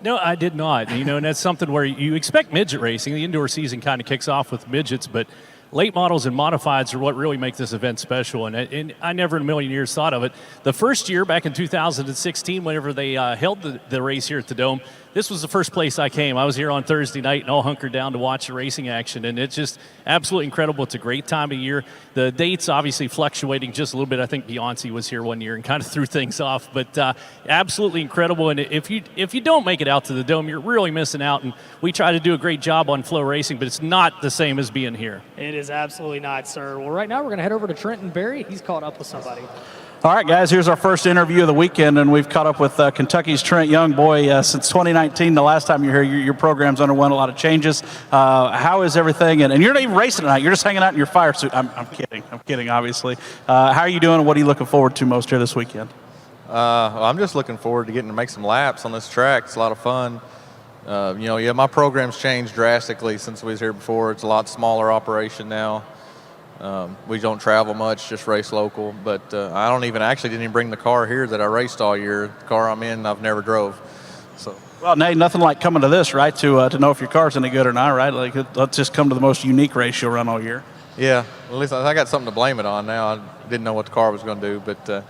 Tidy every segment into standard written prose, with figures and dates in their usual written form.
No, I did not. And that's something where you expect midget racing. The indoor season kind of kicks off with midgets, but late models and modifieds are what really make this event special, and I never in a million years thought of it. The first year, back in 2016, whenever they held the race here at the Dome, this was the first place I came. I was here on Thursday night and all hunkered down to watch the racing action, and it's just absolutely incredible. It's a great time of year. The dates obviously fluctuating just a little bit. I think Beyonce was here one year and kind of threw things off, but absolutely incredible. And if you don't make it out to the Dome, you're really missing out, and we try to do a great job on FloRacing, but it's not the same as being here. It is absolutely not, sir. Well, right now we're going to head over to Trent Berry. He's caught up with somebody. All right, guys, here's our first interview of the weekend, and we've caught up with Kentucky's Trent Young. Boy, since 2019, the last time you were here, your program's underwent a lot of changes. How is everything? And you're not even racing tonight. You're just hanging out in your fire suit. I'm kidding, obviously. How are you doing, and what are you looking forward to most here this weekend? Well, I'm just looking forward to getting to make some laps on this track. It's a lot of fun. My program's changed drastically since we was here before. It's a lot smaller operation now. We don't travel much, just race local. But I didn't even bring the car here that I raced all year. The car I'm in, I've never drove. So. Well, Nate, nothing like coming to this, right, to know if your car's any good or not, right? Like, let's just come to the most unique race you'll run all year. Yeah, at least I got something to blame it on now. I didn't know what the car was going to do, but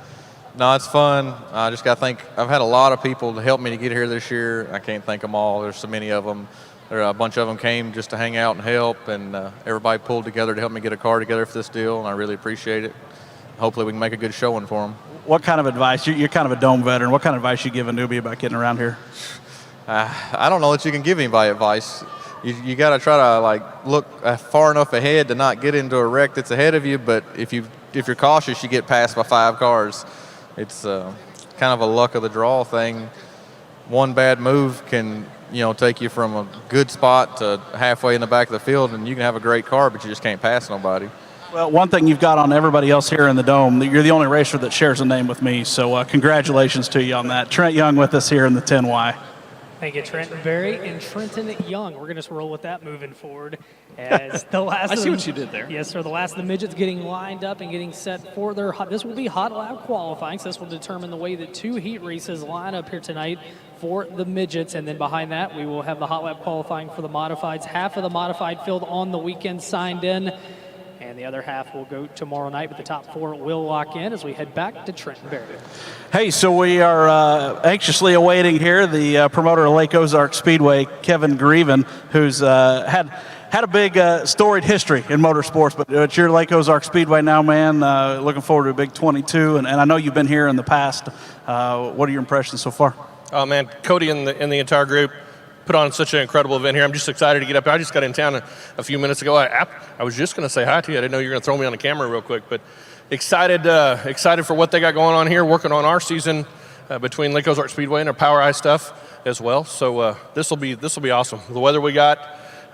no, it's fun. I just got to think. I've had a lot of people to help me to get here this year. I can't thank them all. There's so many of them. A bunch of them came just to hang out and help, and everybody pulled together to help me get a car together for this deal, and I really appreciate it. Hopefully we can make a good showing for them. What kind of advice, you're kind of a Dome veteran, what kind of advice you give a newbie about getting around here? I don't know that you can give anybody advice. You got to try to look far enough ahead to not get into a wreck that's ahead of you, but if you're cautious, you get passed by 5 cars. It's kind of a luck of the draw thing. One bad move can take you from a good spot to halfway in the back of the field, and you can have a great car, but you just can't pass nobody. Well, one thing you've got on everybody else here in the Dome, you're the only racer that shares a name with me, so congratulations to you on that. Trent Young with us here in the 10Y. Thank you, Trenton Berry and Trenton Young. We're going to just roll with that moving forward. As the last I see what you did there. Yes, sir. The last of the midgets getting lined up and getting set for their this will be hot lap qualifying. So this will determine the way that 2 heat races line up here tonight for the midgets. And then behind that, we will have the hot lap qualifying for the modifieds. Half of the modified field on the weekend signed in, and the other half will go tomorrow night, but the top 4 will lock in as we head back to Trenton Berry. Hey, so we are anxiously awaiting here the promoter of Lake Ozark Speedway, Kevin Grievin, who's had a big storied history in motorsports, but it's your Lake Ozark Speedway now, man. Looking forward to a big 22, and I know you've been here in the past. What are your impressions so far? Oh, man, Cody and the entire group put on such an incredible event here. I'm just excited to get up here. I just got in town a few minutes ago. I was just going to say hi to you. I didn't know you were going to throw me on the camera real quick, but excited for what they got going on here, working on our season between Lake Ozark Speedway and their Power Eye stuff as well. So this will be awesome. The weather we got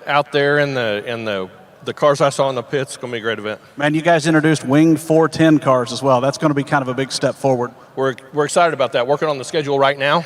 out there and the cars I saw in the pits, it's going to be a great event. Man, you guys introduced winged 410 cars as well. That's going to be kind of a big step forward. We're excited about that. Working on the schedule right now.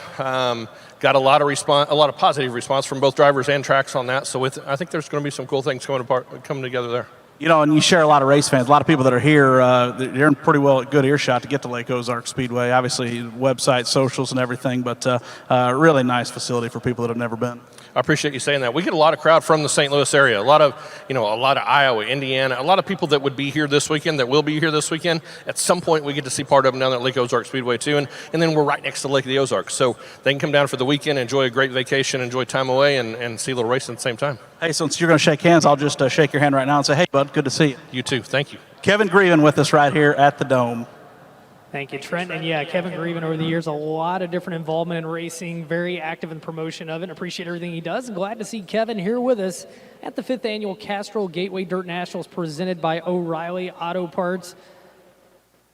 Got a lot of positive response from both drivers and tracks on that. So I think there's going to be some cool things coming together there. And you share a lot of race fans. A lot of people that are here, they're in pretty good earshot to get to Lake Ozark Speedway. Obviously, website, socials, and everything, but really nice facility for people that have never been. I appreciate you saying that. We get a lot of crowd from the St. Louis area, a lot of Iowa, Indiana, a lot of people that would be here this weekend, that will be here this weekend. At some point, we get to see part of them down there at Lake Ozark Speedway too, and then we're right next to Lake of the Ozarks. So they can come down for the weekend, enjoy a great vacation, enjoy time away, and see a little racing at the same time. Hey, since you're going to shake hands, I'll just shake your hand right now and say, hey, bud, good to see you. You too. Thank you. Kevin Grievin with us right here at the Dome. Thank you, Trent. And yeah, Kevin Grievin over the years, a lot of different involvement in racing, very active in promotion of it. Appreciate everything he does. Glad to see Kevin here with us at the 5th annual Castrol Gateway Dirt Nationals presented by O'Reilly Auto Parts.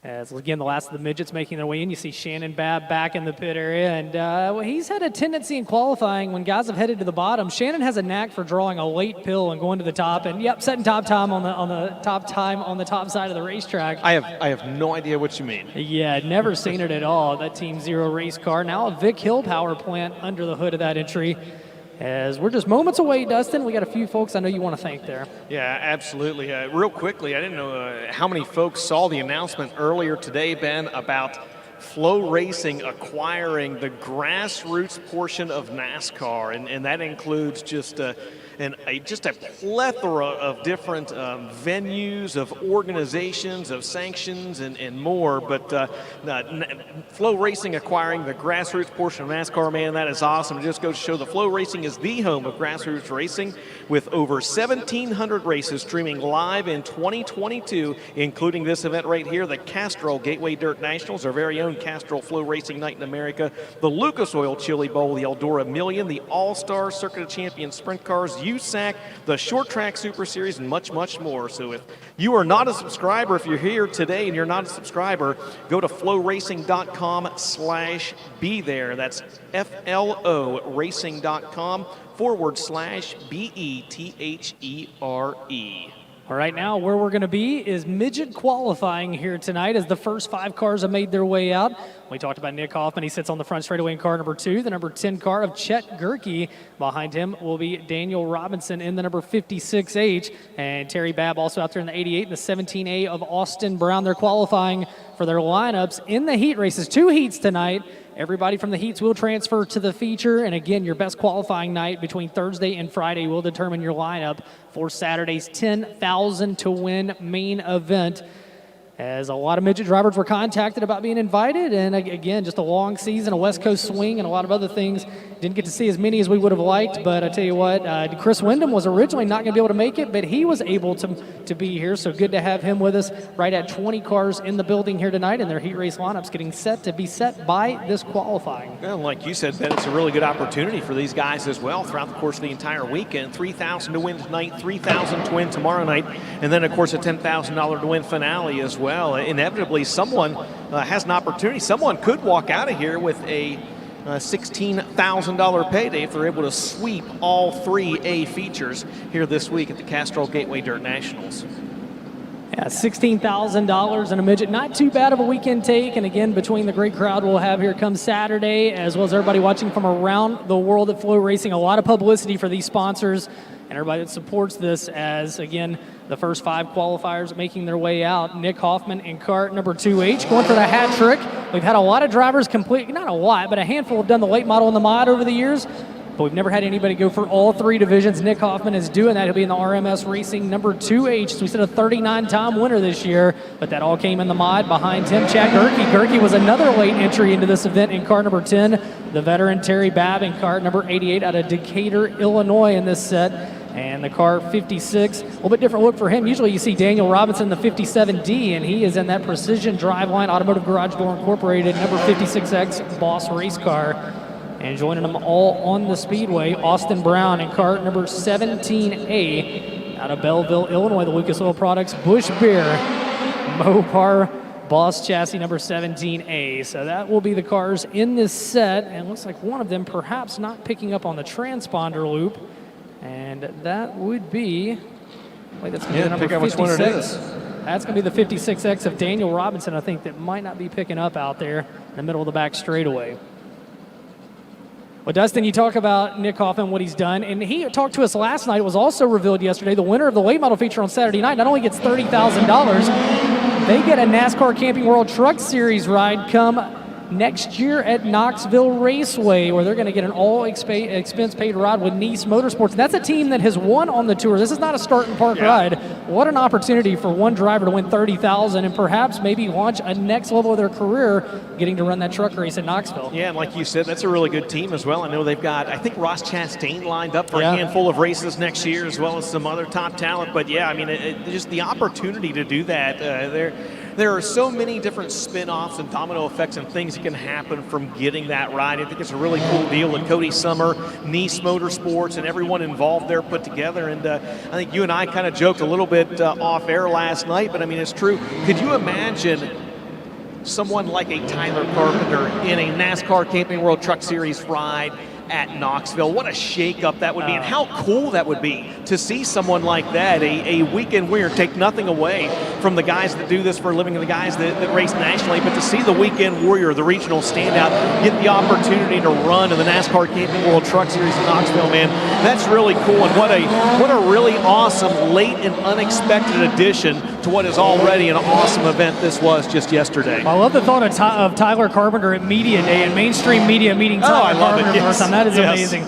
As again, the last of the midgets making their way in, you see Shannon Babb back in the pit area, and he's had a tendency in qualifying when guys have headed to the bottom. Shannon has a knack for drawing a late pill and going to the top, and setting top time on the top side of the racetrack. I have no idea what you mean. Yeah, never seen it at all. That Team Zero race car, now a Vic Hill power plant under the hood of that entry. As we're just moments away, Dustin, we got a few folks I know you want to thank there. Yeah, absolutely. Real quickly, I didn't know how many folks saw the announcement earlier today, Ben, about FloRacing acquiring the grassroots portion of NASCAR, and that includes just a plethora of different venues, of organizations, of sanctions, and more. But FloRacing acquiring the grassroots portion of NASCAR, man, that is awesome. It just goes to show that FloRacing is the home of grassroots racing, with over 1,700 races streaming live in 2022, including this event right here, the Castrol Gateway Dirt Nationals, our very own Castrol FloRacing Night in America, the Lucas Oil Chili Bowl, the Eldora Million, the All-Star Circuit of Champions Sprint Cars, USAC, the Short Track Super Series, and much, much more. So if you are not a subscriber, if you're here today and you're not a subscriber, go to floracing.com/be there. That's FLO racing.com/BETHERE. All right, now where we're going to be is Midget qualifying here tonight as the first 5 cars have made their way out. We talked about Nick Hoffman. He sits on the front straightaway in car number 2, the number 10 car of Chet Gerke. Behind him will be Daniel Robinson in the number 56H, and Terry Babb also out there in the 88 and the 17A of Austin Brown. They're qualifying for their lineups in the heat races. 2 heats tonight. Everybody from the heats will transfer to the feature, and again, your best qualifying night between Thursday and Friday will determine your lineup for Saturday's $10,000 to win main event. As a lot of midget drivers were contacted about being invited, and again, just a long season, a West Coast swing, and a lot of other things. Didn't get to see as many as we would have liked, but I tell you what, Chris Wyndham was originally not going to be able to make it, but he was able to be here, so good to have him with us. Right at 20 cars in the building here tonight, and their heat race lineups getting set to be set by this qualifying. Well, like you said, Ben, it's a really good opportunity for these guys as well throughout the course of the entire weekend. $3,000 to win tonight, $3,000 to win tomorrow night, and then, of course, a $10,000 to win finale as well. Inevitably, someone has an opportunity. Someone could walk out of here with a $16,000 payday if they're able to sweep all 3 A features here this week at the Castrol Gateway Dirt Nationals. Yeah, $16,000 in a midget. Not too bad of a weekend take. And again, between the great crowd we'll have here come Saturday, as well as everybody watching from around the world at FloRacing, a lot of publicity for these sponsors and everybody that supports this, as, again, the first 5 qualifiers making their way out. Nick Hoffman in cart number 2H going for the hat trick. We've had a lot of drivers complete, not a lot, but a handful have done the late model and the mod over the years, but we've never had anybody go for all 3 divisions. Nick Hoffman is doing that. He'll be in the RMS Racing number 2H. So we said a 39-time winner this year, but that all came in the mod. Behind him, Chad Gerke. Gerke was another late entry into this event in car number 10. The veteran Terry Babb in car number 88 out of Decatur, Illinois in this set. And the car 56, a little bit different look for him. Usually you see Daniel Robinson, the 57D, and he is in that Precision Driveline Automotive Garage Door Incorporated number 56X Boss race car. And joining them all on the speedway, Austin Brown in car number 17A out of Belleville, Illinois, the Lucas Oil Products Bush Beer Mopar Boss chassis number 17A. So that will be the cars in this set, and looks like one of them perhaps not picking up on the transponder loop. And that would be, wait, that's going to be the number 56. Which one it is. That's going to be the 56X of Daniel Robinson, I think, that might not be picking up out there in the middle of the back straightaway. Well, Dustin, you talk about Nick Hoffman, what he's done, and he talked to us last night. It was also revealed yesterday. The winner of the late model feature on Saturday night not only gets $30,000, they get a NASCAR Camping World Truck Series ride come next year at Knoxville Raceway, where they're going to get an all-expense-paid ride with Nice Motorsports. And that's a team that has won on the tour. This is not a start and park ride. What an opportunity for one driver to win $30,000 and perhaps maybe launch a next level of their career, getting to run that truck race at Knoxville. Yeah, and like you said, that's a really good team as well. I know they've got, I think, Ross Chastain lined up for a handful of races next year, as well as some other top talent. But yeah, I mean, just the opportunity to do that, there are so many different spin-offs and domino effects and things that can happen from getting that ride. I think it's a really cool deal. And Cody Summer, Nice Motorsports, and everyone involved there put together. And I think you and I kind of joked a little bit off air last night, but I mean, it's true. Could you imagine someone like a Tyler Carpenter in a NASCAR Camping World Truck Series ride at Knoxville? What a shake-up that would be, and how cool that would be to see someone like that, a weekend winner, take nothing away from the guys that do this for a living and the guys that race nationally, but to see the weekend warrior, the regional standout, get the opportunity to run in the NASCAR Camping World Truck Series in Knoxville, man, that's really cool, and what a really awesome late and unexpected addition to what is already an awesome event this was just yesterday. I love the thought of Tyler Carpenter at Media Day and mainstream media meeting Tyler Carpenter for the first time. That is amazing.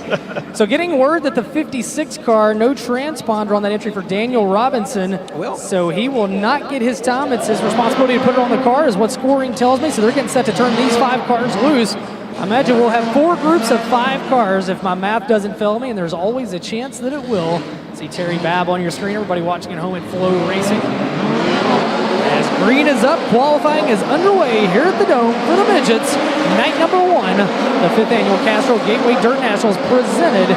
So getting word that the 56 car, no transponder on that entry for Daniel Robinson. So he will not get his time. It's his responsibility to put it on the car is what scoring tells me. So they're getting set to turn these 5 cars loose. I imagine we'll have 4 groups of 5 cars if my math doesn't fail me, and there's always a chance that it will. See Terry Babb on your screen, everybody watching at home at FloRacing. As green is up, qualifying is underway here at the Dome for the Midgets. Night number 1, the 5th annual Castrol Gateway Dirt Nationals presented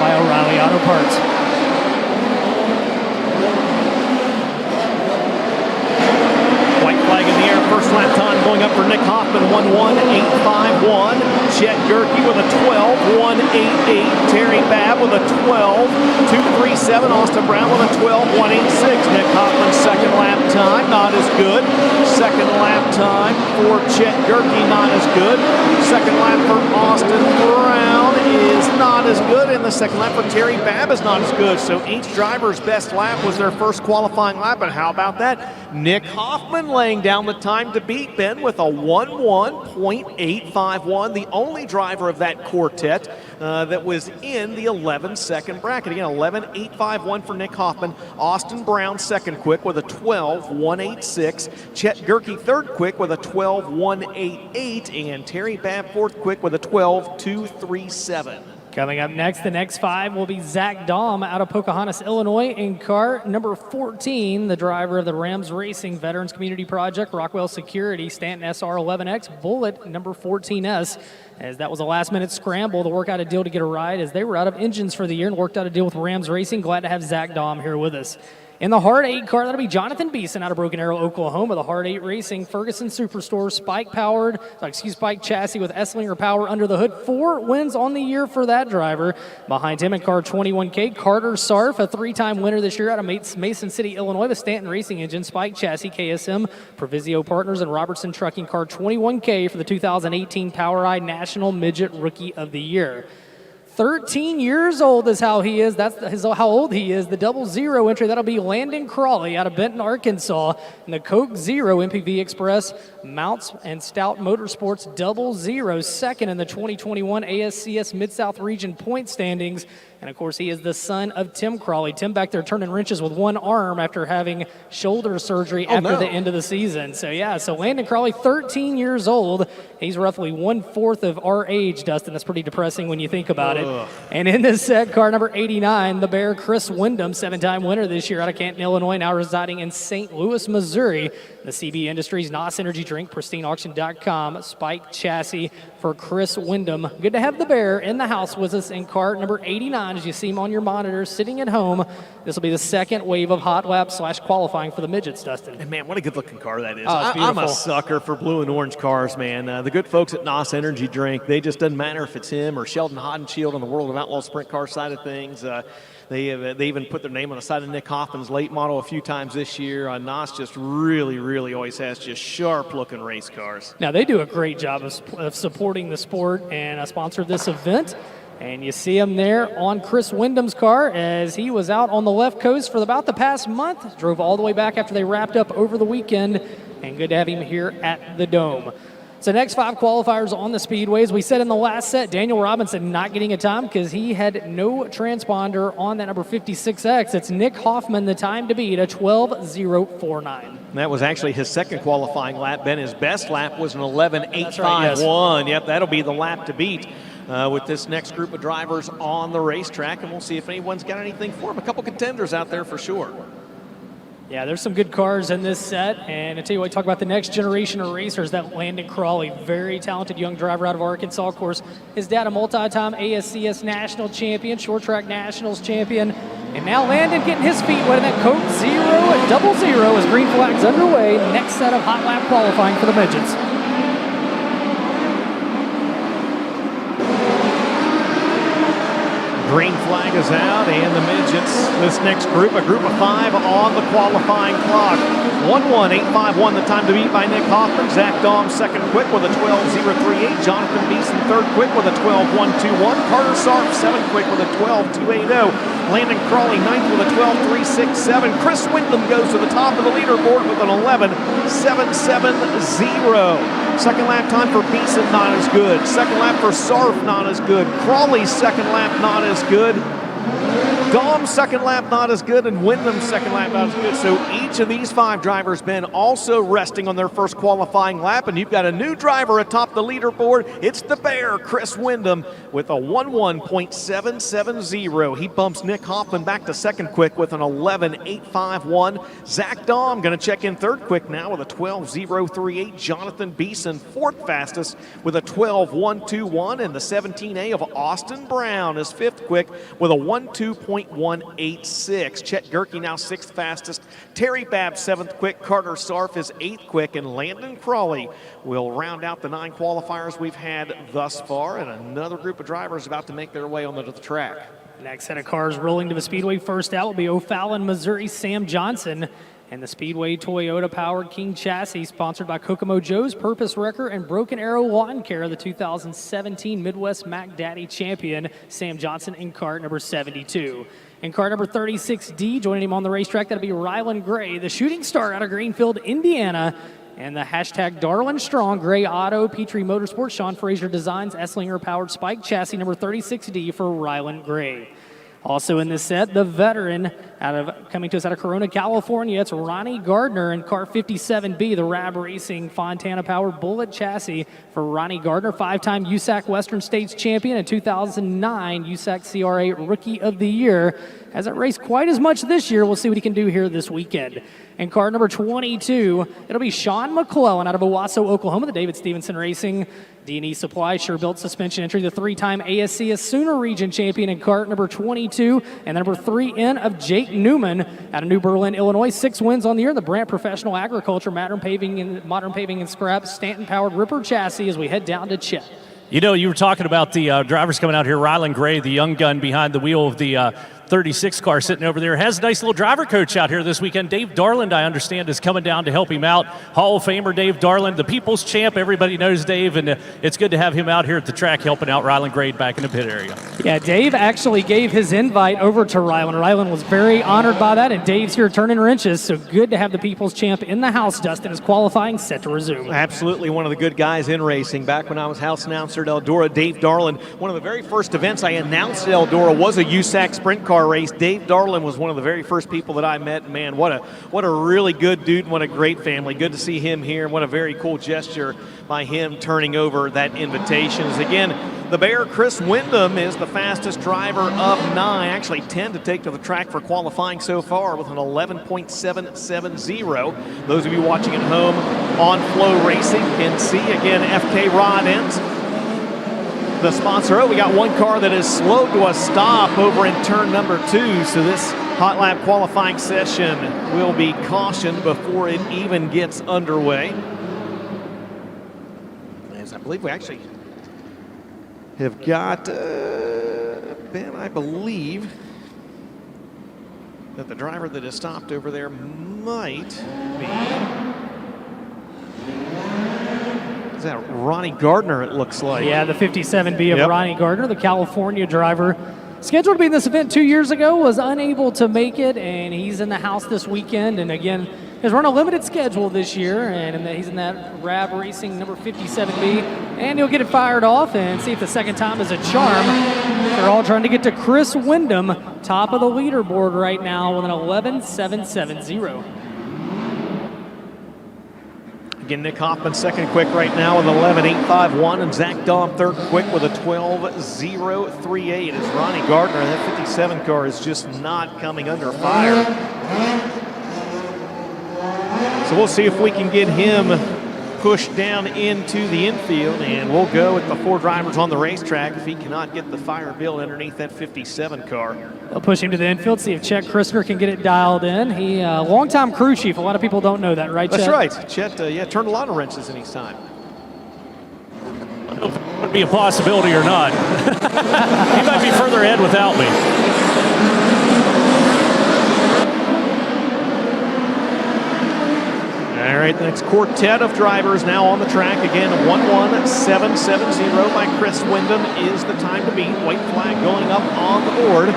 by O'Reilly Auto Parts. White flag in the air, first lap time going up for Nick Hoffman, 1:1.851. Chet Gerke with a 12:1.88. Terry Babb with a 12:237. Austin Brown with a 12:186. Nick Hoffman's second lap time, not as good. Second lap time for Chet Gerke, not as good. Second lap for Austin Brown is not as good, and the second lap for Terry Babb is not as good. So each driver's best lap was their first qualifying lap, and how about that? Nick Hoffman laying down the time to beat, Ben, with a 1:1.851, the only driver of that quartet that was in the 11-second bracket. Again, 11.851 for Nick Hoffman. Austin Brown second quick with a 12:186. Chet Gerke third quick with a 12:188, and Terry Babb fourth quick with a 12:237. Coming up next, the next 5 will be Zach Dahm out of Pocahontas, Illinois, in car number 14, the driver of the Rams Racing Veterans Community Project, Rockwell Security, Stanton SR11X, Bullet number 14S, as that was a last-minute scramble to work out a deal to get a ride as they were out of engines for the year and worked out a deal with Rams Racing. Glad to have Zach Dahm here with us. In the Hard 8 car, that'll be Jonathan Beeson out of Broken Arrow, Oklahoma. The Hard 8 Racing Ferguson Superstore Spike chassis with Esslinger power under the hood. 4 wins on the year for that driver. Behind him in car 21K, Carter Sarf, a 3-time winner this year out of Mason City, Illinois. The Stanton Racing Engine Spike chassis, KSM, Provisio Partners, and Robertson Trucking car 21K for the 2018 PowerEye National Midget Rookie of the Year. 13 years old is how he is. That's how old he is. The 00 entry, that'll be Landon Crawley out of Benton, Arkansas. And the Coke Zero MPV Express Mounts and Stout Motorsports 00, second in the 2021 ASCS Mid-South Region point standings. And, of course, he is the son of Tim Crawley. Tim back there turning wrenches with one arm after having shoulder surgery after the end of the season. So, yeah, so Landon Crawley, 13 years old. He's roughly 1/4 of our age, Dustin. That's pretty depressing when you think about it. And in this set, car number 89, the Bear Chris Wyndham, 7-time winner this year out of Canton, Illinois, now residing in St. Louis, Missouri. The CB Industries NOS Energy Drink, pristineauction.com, Spike chassis for Chris Wyndham. Good to have the Bear in the house with us in car number 89, as you see him on your monitors, sitting at home. This will be the second wave of hot lap / qualifying for the Midgets, Dustin. And man, what a good-looking car that is. Oh, it's beautiful. I'm a sucker for blue and orange cars, man. The good folks at NOS Energy Drink, they just doesn't matter if it's him or Sheldon Hodenshield on the World of Outlaw Sprint Car side of things. They even put their name on the side of Nick Hoffman's late model a few times this year. NOS just really always has just sharp-looking race cars. Now, they do a great job of supporting the sport and sponsored this event. And you see him there on Chris Wyndham's car as he was out on the left coast for about the past month. Drove all the way back after they wrapped up over the weekend. And good to have him here at the Dome. So next 5 qualifiers on the speedways. We said in the last set, Daniel Robinson not getting a time because he had no transponder on that number 56X. It's Nick Hoffman, the time to beat, a 12:049. That was actually his second qualifying lap. Ben, his best lap was an 11:851. That's right, yes. Yep, that'll be the lap to beat with this next group of drivers on the racetrack, and we'll see if anyone's got anything for him. A couple contenders out there for sure. Yeah, there's some good cars in this set, and I tell you what, talk about the next generation of racers, that Landon Crawley, very talented young driver out of Arkansas. Of course, his dad, a multi-time ASCS National Champion, Short Track Nationals Champion, and now Landon getting his feet wet in that Coke Zero at 00 as green flag's underway. Next set of hot lap qualifying for the Midgets. Green flag is out, and the Midgets, this next group, a group of 5 on the qualifying clock. 1:1.851, the time to beat by Nick Hoffman. Zach Dahm second quick with a 12:038. Jonathan Beeson third quick with a 12:121. Carter Sarf 7th quick with a 12:280. Landon Crawley ninth with a 12.367. Chris Wyndham goes to the top of the leaderboard with an 11.770. Second lap time for Beeson, not as good. Second lap for Sarf, not as good. Crawley's second lap, not as good. Dom's second lap not as good, and Wyndham's second lap not as good. So each of these 5 drivers been also resting on their first qualifying lap, and you've got a new driver atop the leaderboard. It's the Bear, Chris Wyndham, with a 11.770. He bumps Nick Hoffman back to second quick with an 11.851. Zach Dom going to check in third quick now with a 12.038. Jonathan Beeson fourth fastest with a 12.121, and the 17A of Austin Brown is fifth quick with a 12.186. Chet Gerke now sixth fastest. Terry Babb seventh quick. Carter Sarf is eighth quick, and Landon Crawley will round out the 9 qualifiers we've had thus far, and another group of drivers about to make their way onto the track. Next set of cars rolling to the Speedway. First out will be O'Fallon, Missouri, Sam Johnson, and the Speedway Toyota-powered King chassis, sponsored by Kokomo Joe's, Purpose Wrecker, and Broken Arrow Lawn Care, the 2017 Midwest Mac Daddy champion, Sam Johnson, in cart number 72. In car number 36D, joining him on the racetrack, that'll be Rylan Gray, the shooting star out of Greenfield, Indiana, and the hashtag Darlin Strong Gray Auto, Petrie Motorsports, Sean Fraser Designs, Esslinger-powered Spike chassis number 36D for Rylan Gray. Also in this set, the veteran coming to us out of Corona, California, it's Ronnie Gardner in car 57B, the Rab Racing Fontana-powered Bullet chassis for Ronnie Gardner, 5-time USAC Western States champion and 2009 USAC CRA Rookie of the Year. Hasn't raced quite as much this year. We'll see what he can do here this weekend. In car number 22, it'll be Sean McClellan out of Owasso, Oklahoma, the David Stevenson Racing D&E Supply Sure-Built Suspension Entry, the 3-time ASCS Sooner Region champion in cart number 22, and number 3 in of Jake Newman out of New Berlin, Illinois. 6 wins on the year. The Brandt Professional Agriculture, Modern Paving and Scrap, Stanton-powered Ripper chassis as we head down to Chet. You know, you were talking about the drivers coming out here. Rylan Gray, the young gun behind the wheel of the 36 car sitting over there, has a nice little driver coach out here this weekend. Dave Darland, I understand, is coming down to help him out. Hall of Famer Dave Darland, the people's champ. Everybody knows Dave, and it's good to have him out here at the track helping out Rylan Gray back in the pit area. Yeah, Dave actually gave his invite over to Rylan. Rylan was very honored by that, and Dave's here turning wrenches, so good to have the people's champ in the house. Dustin is qualifying, set to resume. Absolutely one of the good guys in racing. Back when I was house announcer at Eldora, Dave Darland, one of the very first events I announced at Eldora was a USAC sprint car race. Dave Darland was one of the very first people that I met. Man, what a really good dude and what a great family. Good to see him here. What a very cool gesture by him turning over that invitation. Again, the Bear, Chris Wyndham, is the fastest driver of 9, actually 10 to take to the track for qualifying so far with an 11.770. Those of you watching at home on FloRacing can see, again, FK Rod Ends, the sponsor. We got one car that is slowed to a stop over in turn number 2, so this hot lap qualifying session will be cautioned before it even gets underway. As I believe we actually have got Ben, I believe that the driver that is stopped over there might be, is that Ronnie Gardner, it looks like. Yeah, the 57B of Ronnie Gardner, the California driver. Scheduled to be in this event 2 years ago, was unable to make it, and he's in the house this weekend. And again, has run a limited schedule this year, and he's in that Rab Racing number 57B. And he'll get it fired off and see if the second time is a charm. They're all trying to get to Chris Wyndham, top of the leaderboard right now with an 11.770. Again, Nick Hoffman second quick right now with 11.851, and Zach Dahm third quick with a 12.038. As Ronnie Gardner, that 57 car is just not coming under fire. So we'll see if we can get him pushed down into the infield, and we'll go with the 4 drivers on the racetrack if he cannot get the fire built underneath that 57 car. They'll push him to the infield, see if Chet Christner can get it dialed in. He, longtime crew chief. A lot of people don't know that, right, Chet? That's right. Chet, turned a lot of wrenches in his time. I don't know if it would be a possibility or not. He might be further ahead without me. All right, the next quartet of drivers now on the track. Again, 11.770 by Chris Wyndham is the time to beat. White flag going up on the board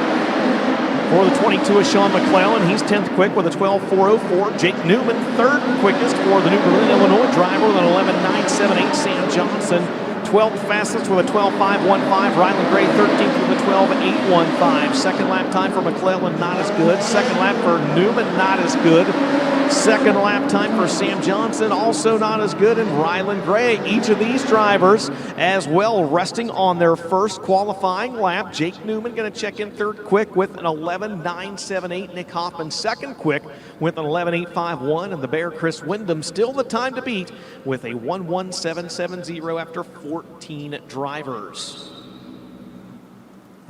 For the 22 is Sean McClellan. He's 10th quick with a 12.404. Jake Newman, 3rd quickest for the New Berlin, Illinois driver with an 11.978. Sam Johnson, 12th fastest with a 12.515. Rylan Gray, 13th with a 12.815. Second lap time for McClellan, not as good. Second lap for Newman, not as good. Second lap time for Sam Johnson, also not as good, and Rylan Gray. Each of these drivers as well resting on their first qualifying lap. Jake Newman going to check in 3rd quick with an 11.978. Nick Hoffman 2nd quick with an 11.851, and the Bear Chris Windham still the time to beat with a 1.1770 after 14 drivers.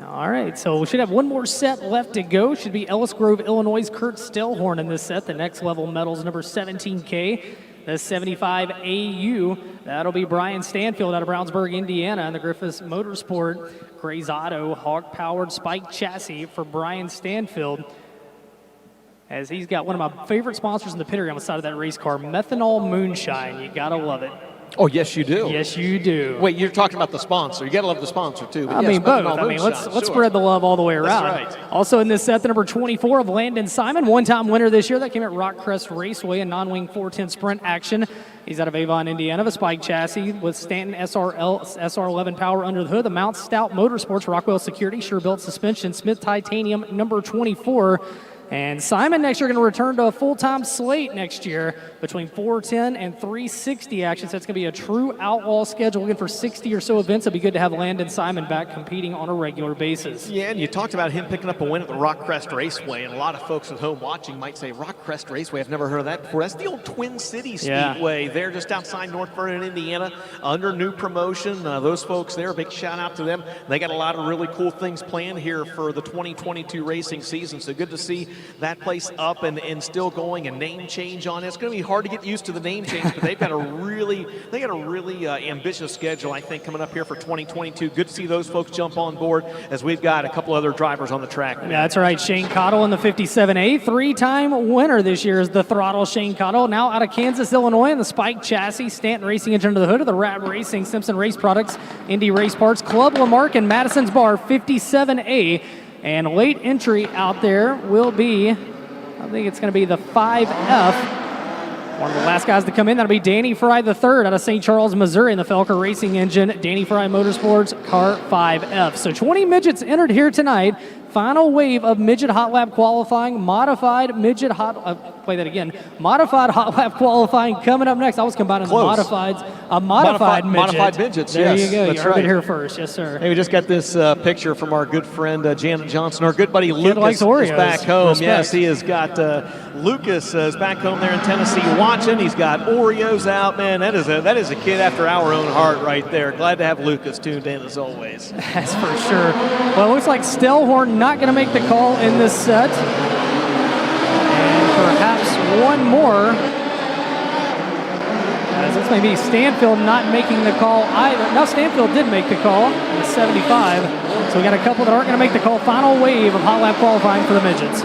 All right, so we should have one more set left to go. Should be Ellis Grove, Illinois' Kurt Stellhorn in this set. The next level medals, number 17K, the 75 AU. That'll be Brian Stanfield out of Brownsburg, Indiana, and the Griffiths Motorsport Gray's Auto Hawk-powered spike chassis for Brian Stanfield, as he's got one of my favorite sponsors in the pit area on the side of that race car, Methanol Moonshine. You gotta love it. Oh, yes, you do. Yes, you do. Wait, you're talking about the sponsor. You got to love the sponsor, too. But I yes, mean, both. Methanol I mean, let's Moonshine, sure. spread the love all the way around. That's right. Also in this set, the number 24 of Landon Simon, one-time winner this year. That came at Rockcrest Raceway in non-wing 410 sprint action. He's out of Avon, Indiana, a spike chassis with Stanton SR11 power under the hood. The Mount Stout Motorsports, Rockwell Security, sure-built suspension, Smith Titanium, number 24. And Simon next year going to return to a full-time slate next year between 410 and 360 action. So it's going to be a true outlaw schedule. Looking for 60 or so events. It'll be good to have Landon Simon back competing on a regular basis. Yeah, and you talked about him picking up a win at the Rockcrest Raceway, and a lot of folks at home watching might say, Rockcrest Raceway, I've never heard of that before. That's the old Twin Cities Speedway. They're just outside North Vernon, Indiana, under new promotion. Those folks there, a big shout out to them. They got a lot of really cool things planned here for the 2022 racing season, so good to see that place up and still going, a name change on it. It's going to be hard to get used to the name change, but they've got a really ambitious schedule, I think, coming up here for 2022. Good to see those folks jump on board as we've got a couple other drivers on the track. Yeah, that's right. Shane Cottle in the 57A, three-time winner this year is the Throttle Shane Cottle, now out of Kansas, Illinois, in the Spike chassis, Stanton Racing engine under the hood of the Rat Racing, Simpson Race Products, Indy Race Parts, Club Lamarck, and Madison's Bar 57A. And late entry out there will be, I think it's going to be the 5F. One of the last guys to come in, that'll be Danny Fry III out of St. Charles, Missouri in the Felker Racing engine. Danny Fry Motorsports, car 5F. So 20 midgets entered here tonight. Final wave of midget hot lap qualifying, modified midget modified hot lap qualifying coming up next. I was combining Close. the modified midget. Modified midgets, there yes, you go. that's You heard right. it here first. Yes, sir. Hey, we just got this picture from our good friend Janet Johnson. Our good buddy likes Lucas is Oreos. back home. Respect. Yes, he has got Lucas is back home there in Tennessee watching. He's got Oreos out. Man, that is a kid after our own heart right there. Glad to have Lucas tuned in as always. That's for sure. Well, it looks like Stellhorn not going to make the call in this set. And perhaps one more. As this may be Stanfield not making the call either. No, Stanfield did make the call in the 75. So we got a couple that aren't going to make the call. Final wave of hot lap qualifying for the midgets.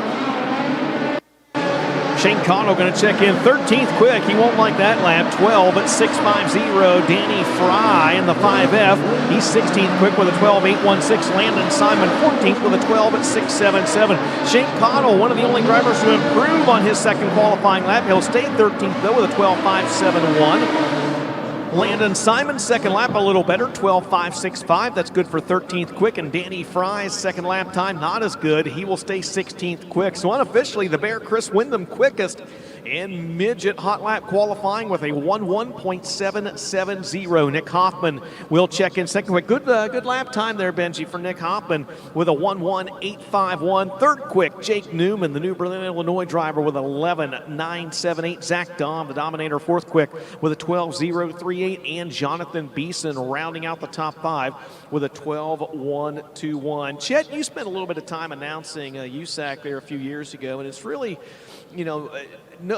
Shane Cottle going to check in 13th quick. He won't like that lap. 12 at 6.50. Danny Fry in the 5F. He's 16th quick with a 12.816. Landon Simon 14th with a 12 at 6.77. Shane Cottle, one of the only drivers to improve on his second qualifying lap. He'll stay 13th though with a 12.571. Landon Simon, second lap, a little better, 12.565. That's good for 13th quick. And Danny Fry's second lap time, not as good. He will stay 16th quick. So unofficially, the Bear Chris Windham quickest in midget hot lap qualifying with a 11.770. Nick Hoffman will check in second quick. Good lap time there, Benji, for Nick Hoffman with a 11.851. Third quick, Jake Newman, the New Berlin, Illinois driver with 11.978. Zach Dahm, the Dominator, fourth quick with a 12.038. And Jonathan Beeson rounding out the top five with a 12.121. Chet, you spent a little bit of time announcing USAC there a few years ago, and it's really, no,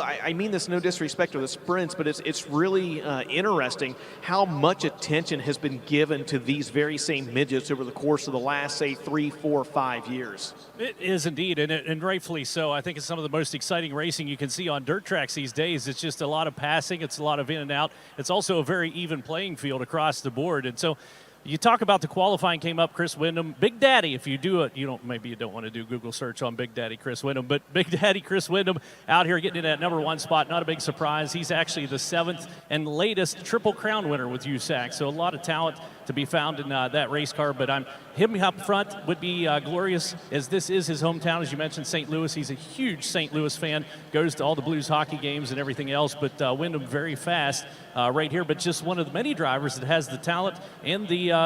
I mean this no disrespect to the sprints, but it's really interesting how much attention has been given to these very same midgets over the course of the last, say, 3, 4, 5 years. It is indeed, and rightfully so. I think it's some of the most exciting racing you can see on dirt tracks these days. It's just a lot of passing. It's a lot of in and out. It's also a very even playing field across the board. And so You talk about the qualifying came up, Chris Windom. Big Daddy, if you do it, maybe you don't want to do Google search on Big Daddy Chris Windom, but Big Daddy Chris Windom out here getting in that #1 spot. Not a big surprise. He's actually the 7th and latest Triple Crown winner with USAC, so a lot of talent to be found in that race car. But him up front would be glorious, as this is his hometown, as you mentioned, St. Louis. He's a huge St. Louis fan, goes to all the Blues hockey games and everything else, but Windom very fast right here, but just one of the many drivers that has the talent and the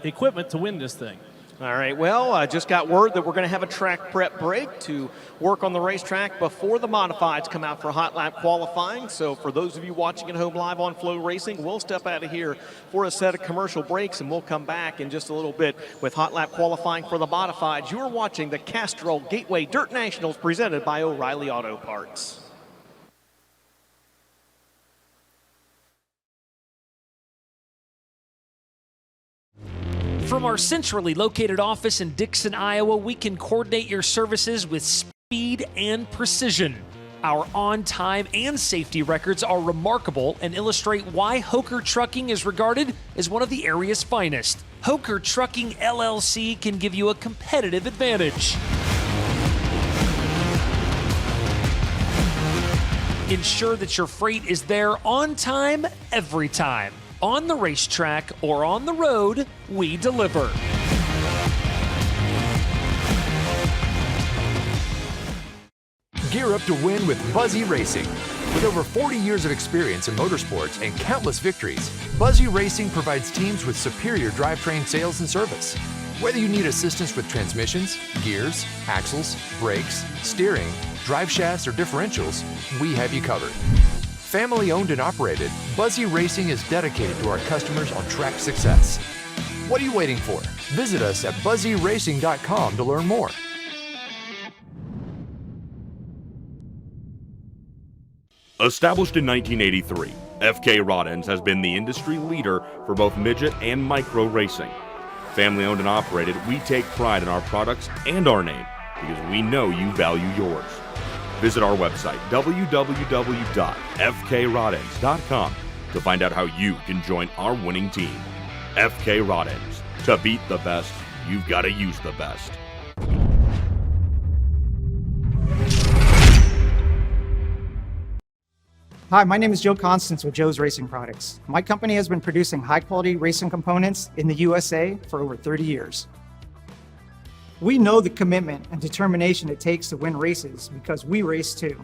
equipment to win this thing. All right, well, I just got word that we're going to have a track prep break to work on the racetrack before the modifieds come out for hot lap qualifying. So for those of you watching at home live on FloRacing, we'll step out of here for a set of commercial breaks, and we'll come back in just a little bit with hot lap qualifying for the modifieds. You're watching the Castrol Gateway Dirt Nationals presented by O'Reilly Auto Parts. From our centrally located office in Dixon, Iowa, we can coordinate your services with speed and precision. Our on-time and safety records are remarkable and illustrate why Hoker Trucking is regarded as one of the area's finest. Hoker Trucking LLC can give you a competitive advantage. Ensure that your freight is there on time, every time. On the racetrack or on the road, we deliver. Gear up to win with Buzzy Racing. With over 40 years of experience in motorsports and countless victories, Buzzy Racing provides teams with superior drivetrain sales and service. Whether you need assistance with transmissions, gears, axles, brakes, steering, drive shafts, or differentials, we have you covered. Family owned and operated, Buzzy Racing is dedicated to our customers on track success. What are you waiting for? Visit us at buzzyracing.com to learn more. Established in 1983, FK Rod Ends has been the industry leader for both midget and micro racing. Family owned and operated, we take pride in our products and our name because we know you value yours. Visit our website, www.fkrodends.com, to find out how you can join our winning team. FK Rod Ends. To beat the best, you've got to use the best. Hi, my name is Joe Constance with Joe's Racing Products. My company has been producing high-quality racing components in the USA for over 30 years. We know the commitment and determination it takes to win races because we race too.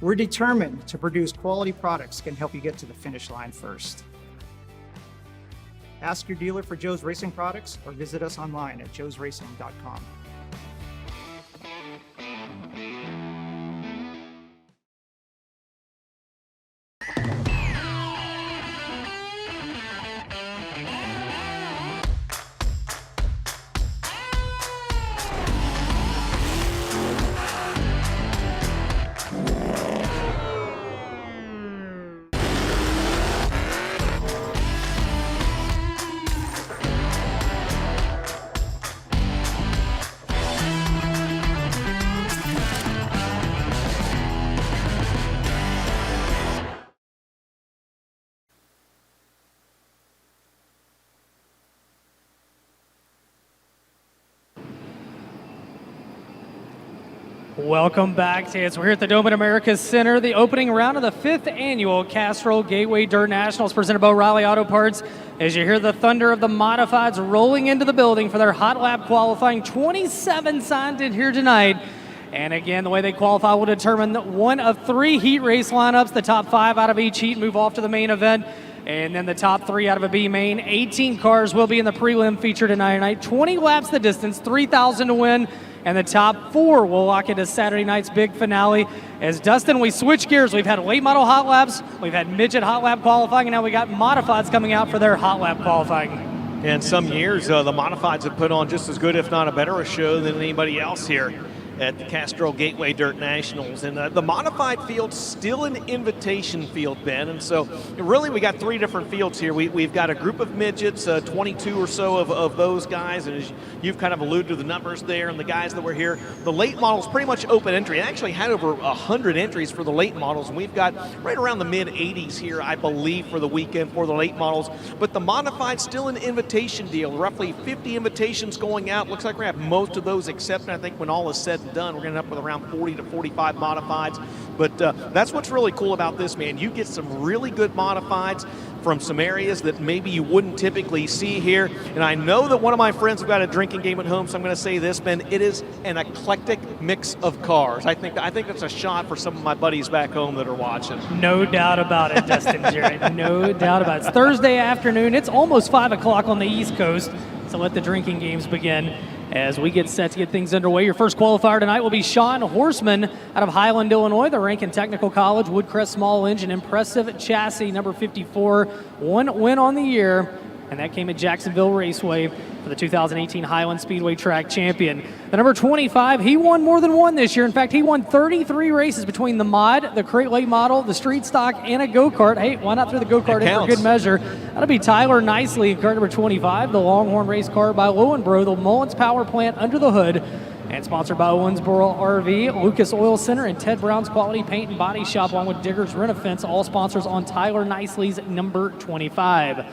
We're determined to produce quality products that can help you get to the finish line first. Ask your dealer for Joe's Racing Products or visit us online at joesracing.com. Welcome back, Tans. We're here at the Dome at America's Center, the opening round of the 5th annual Castrol Gateway Dirt Nationals presented by O'Reilly Auto Parts. As you hear the thunder of the modifieds rolling into the building for their hot lap qualifying, 27 signed in here tonight. And again, the way they qualify will determine one of 3 heat race lineups. The top 5 out of each heat move off to the main event. And then the top 3 out of a B main. 18 cars will be in the prelim feature tonight. 20 laps the distance, 3,000 to win. And the top 4 will lock into Saturday night's big finale. As Dustin, we switch gears. We've had late model hot laps, we've had midget hot lap qualifying, and now we got modifieds coming out for their hot lap qualifying. And some years, the modifieds have put on just as good, if not a better, a show than anybody else here at the Castrol Gateway Dirt Nationals. And the modified field's still an invitation field, Ben. And so really we got 3 different fields here. We've got a group of midgets, 22 or so of those guys. And as you've kind of alluded to the numbers there and the guys that were here, the late models pretty much open entry. It actually had over 100 entries for the late models. And we've got right around the mid-80s here, I believe, for the weekend for the late models. But the modified still an invitation deal. Roughly 50 invitations going out. Looks like we're going to have most of those accepted. I think when all is said and done, we're going to end up with around 40 to 45 modifieds. But that's what's really cool about this, man. You get some really good modifieds from some areas that maybe you wouldn't typically see here. And I know that one of my friends have got a drinking game at home, so I'm going to say this, Ben. It is an eclectic mix of cars. I think that's a shot for some of my buddies back home that are watching. No doubt about it, Dustin Jarrett. No doubt about it. It's Thursday afternoon. It's almost 5 o'clock on the East Coast, so let the drinking games begin. As we get set to get things underway, your first qualifier tonight will be Sean Horseman out of Highland, Illinois, the Rankin Technical College, Woodcrest Small Engine, impressive chassis, number 54, 1 win on the year, and that came at Jacksonville Raceway for the 2018 Highland Speedway Track Champion. The number 25, he won more than one this year. In fact, he won 33 races between the mod, the crate late model, the street stock, and a go-kart. Hey, why not throw the go-kart in for good measure? That'll be Tyler Nicely in car number 25, the Longhorn race car by Lowenbro, the Mullins Power Plant under the hood, and sponsored by Owensboro RV, Lucas Oil Center, and Ted Brown's Quality Paint and Body Shop, along with Diggers Rent-A-Fence, all sponsors on Tyler Nicely's number 25.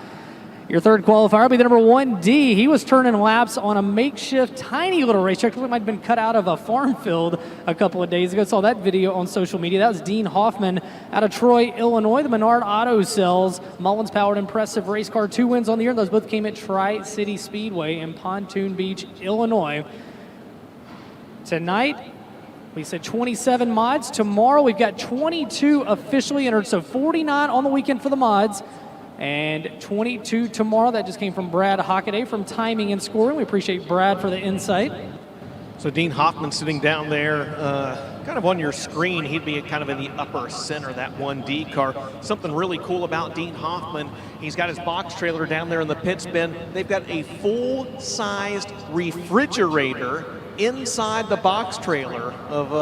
Your third qualifier will be the number 1D. He was turning laps on a makeshift tiny little racetrack. It might have been cut out of a farm field a couple of days ago. Saw that video on social media. That was Dean Hoffman out of Troy, Illinois. The Menard Auto Cells, Mullins-powered impressive race car, 2 wins on the year. Those both came at Tri-City Speedway in Pontoon Beach, Illinois. Tonight, we said 27 mods. Tomorrow, we've got 22 officially entered, so 49 on the weekend for the mods. And 22 tomorrow. That just came from Brad Hockaday from Timing and Scoring. We appreciate Brad for the insight. So Dean Hoffman sitting down there, kind of on your screen. He'd be kind of in the upper center, that 1D car. Something really cool about Dean Hoffman, he's got his box trailer down there in the pits bin. They've got a full-sized refrigerator inside the box trailer of,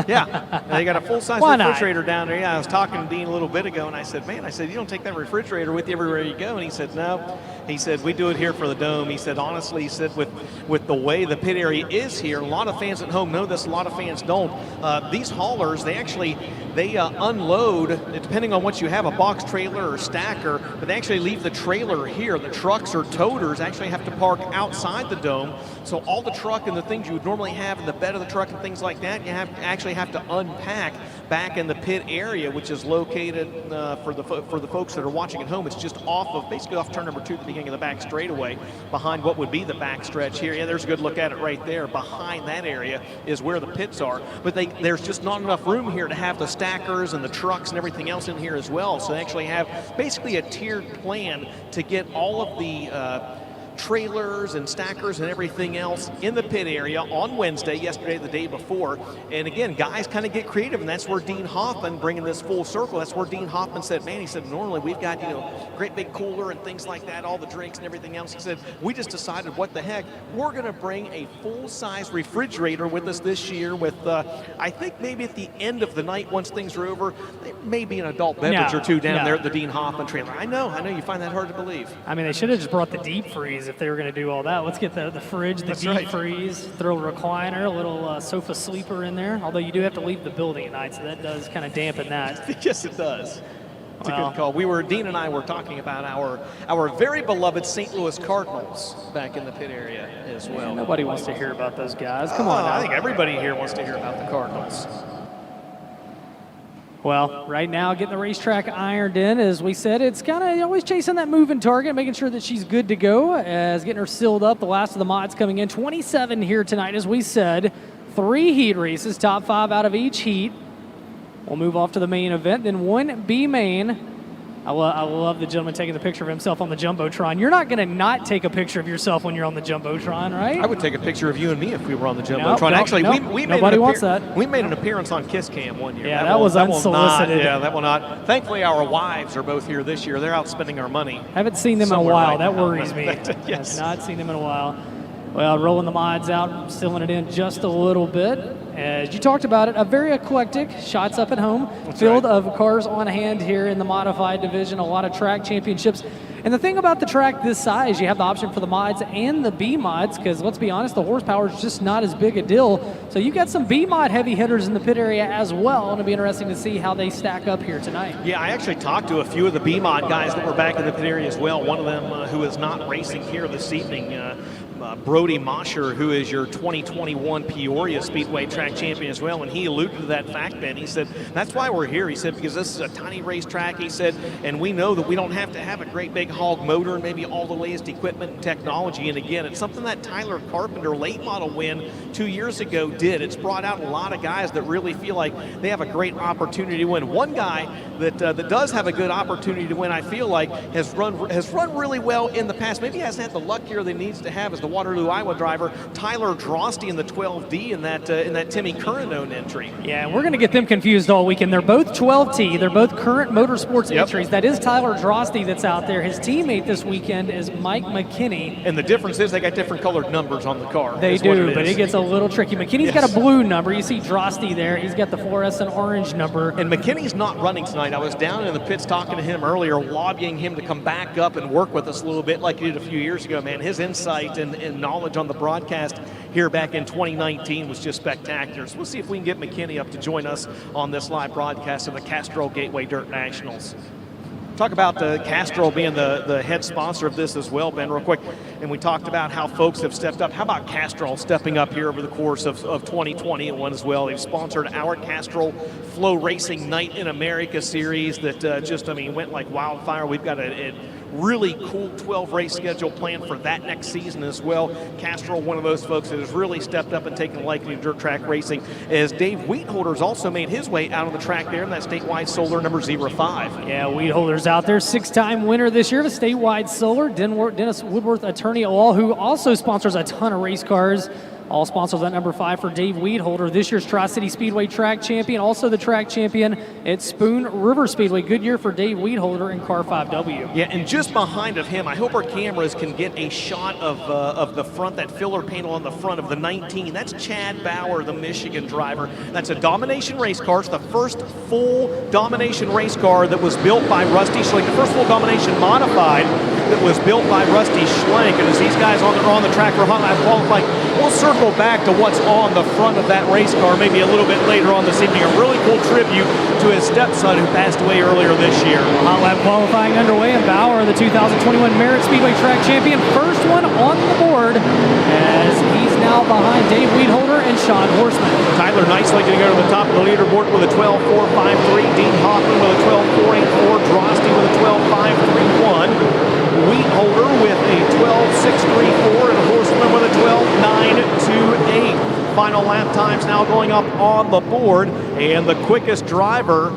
yeah, they got a full-size refrigerator down there. Yeah, I was talking to Dean a little bit ago, and I said, man, you don't take that refrigerator with you everywhere you go. And he said, no. He said, we do it here for the Dome. He said, honestly, he said, with the way the pit area is here, a lot of fans at home know this, a lot of fans don't. These haulers, they unload, depending on what you have, a box trailer or stacker, but they actually leave the trailer here. The trucks or toters actually have to park outside the Dome. So all the truck and the things you would normally have in the bed of the truck and things like that, you actually have to unpack back in the pit area, which is located for the folks that are watching at home. It's just basically off turn number 2 at the beginning of the back straightaway, behind what would be the back stretch here. Yeah, there's a good look at it right there. Behind that area is where the pits are, but there's just not enough room here to have the stackers and the trucks and everything else in here as well. So they actually have basically a tiered plan to get all of the trailers and stackers and everything else in the pit area on Wednesday, yesterday, the day before. And again, guys kind of get creative, and that's where Dean Hoffman, bringing this full circle, that's where Dean Hoffman said, man, he said, normally we've got, great big cooler and things like that, all the drinks and everything else. He said, we just decided, what the heck, we're going to bring a full-size refrigerator with us this year with, I think maybe at the end of the night, once things are over, there may be an adult beverage or two down there at the Dean Hoffman trailer. I know you find that hard to believe. I mean, they should have just brought the deep freeze if they were going to do all that. Let's get the fridge, the deep freeze, throw a recliner, a little sofa sleeper in there, although you do have to leave the building at night, so that does kind of dampen that. Yes, it does. It's a good call. Dean and I were talking about our very beloved St. Louis Cardinals back in the pit area as well. Nobody wants to hear about those guys. Come on. I think everybody here wants to hear about the Cardinals. Well, right now, getting the racetrack ironed in, as we said, it's kind of always chasing that moving target, making sure that she's good to go, as getting her sealed up. The last of the mods coming in. 27 here tonight, as we said. 3 heat races, top 5 out of each heat. We'll move off to the main event. Then 1B main. I love the gentleman taking the picture of himself on the Jumbotron. You're not going to not take a picture of yourself when you're on the Jumbotron, right? I would take a picture of you and me if we were on the Jumbotron. Actually, nobody wants that. We made an appearance on Kiss Cam one year. Yeah, that was unsolicited. That will not. Thankfully, our wives are both here this year. They're out spending our money. Haven't seen them in a while. That worries me. Yes. I've not seen them in a while. Well, rolling the mods out, sealing it in just a little bit. As you talked about it, a very eclectic, shots up at home, field of cars on hand here in the modified division, a lot of track championships. And the thing about the track this size, you have the option for the mods and the B mods, because let's be honest, the horsepower is just not as big a deal. So you've got some B mod heavy hitters in the pit area as well, and it'll be interesting to see how they stack up here tonight. Yeah, I actually talked to a few of the B mod guys that were back in the pit area as well. One of them who is not racing here this evening, Brody Mosher, who is your 2021 Peoria Speedway track champion as well, and he alluded to that fact, Ben. He said, that's why we're here. He said, because this is a tiny racetrack, he said, and we know that we don't have to have a great big hog motor and maybe all the latest equipment and technology. And again, it's something that Tyler Carpenter late model win 2 years ago did. It's brought out a lot of guys that really feel like they have a great opportunity to win. One guy that does have a good opportunity to win, I feel like, has run really well in the past. Maybe hasn't had the luck here that he needs to have as the Waterloo, Iowa driver, Tyler Drosty in the 12D in that Timmy Curranone entry. Yeah, we're going to get them confused all weekend. They're both 12T. They're both current motorsports entries. That is Tyler Drosty that's out there. His teammate this weekend is Mike McKinney. And the difference is they got different colored numbers on the car. They do, but it gets a little tricky. McKinney's got a blue number. You see Drosty there. He's got the fluorescent orange number. And McKinney's not running tonight. I was down in the pits talking to him earlier, lobbying him to come back up and work with us a little bit like he did a few years ago, man. His insight and knowledge on the broadcast here back in 2019 was just spectacular. So we'll see if we can get McKinney up to join us on this live broadcast of the Castrol Gateway Dirt Nationals. Talk about the Castrol being the head sponsor of this as well, Ben, real quick. And we talked about how folks have stepped up. How about Castrol stepping up here over the course of 2021 as well? They've sponsored our Castrol FloRacing Night in America series that went like wildfire. We've got a really cool 12-race schedule planned for that next season as well. Castrol, one of those folks that has really stepped up and taken a liking to dirt track racing, as Dave Wheatholder's also made his way out on the track there in that statewide Solar number 05. Yeah, Wheatholder's out there, 6-time winner this year of a statewide Solar. Dennis Woodworth Attorney at Law, who also sponsors a ton of race cars. All sponsors at number 5 for Dave Wheatholder, this year's Tri-City Speedway track champion, also the track champion at Spoon River Speedway. Good year for Dave Wheatholder in Car 5W. Yeah, and just behind of him, I hope our cameras can get a shot of the front, that filler panel on the front of the 19. That's Chad Bauer, the Michigan driver. That's a Domination race car. It's the first full Domination race car that was built by Rusty Schlenk, the first full Domination modified that was built by Rusty Schlenk. And as these guys are on the track for Hot Lap qualifying, we'll circle back to what's on the front of that race car maybe a little bit later on this evening. A really cool tribute to his stepson who passed away earlier this year. Hot Lap qualifying underway, and Bauer, the 2021 Merritt Speedway track champion, first one on the board as he's now behind Dave Wheatholder and Sean Horseman. Tyler nicely getting over the top of the leaderboard with a 12.453. Dean Hoffman with a 12.484. Drosty with a 12.531. Wheatholder with a 12.634 and Horseman with a 12.928. Final lap times now going up on the board, and the quickest driver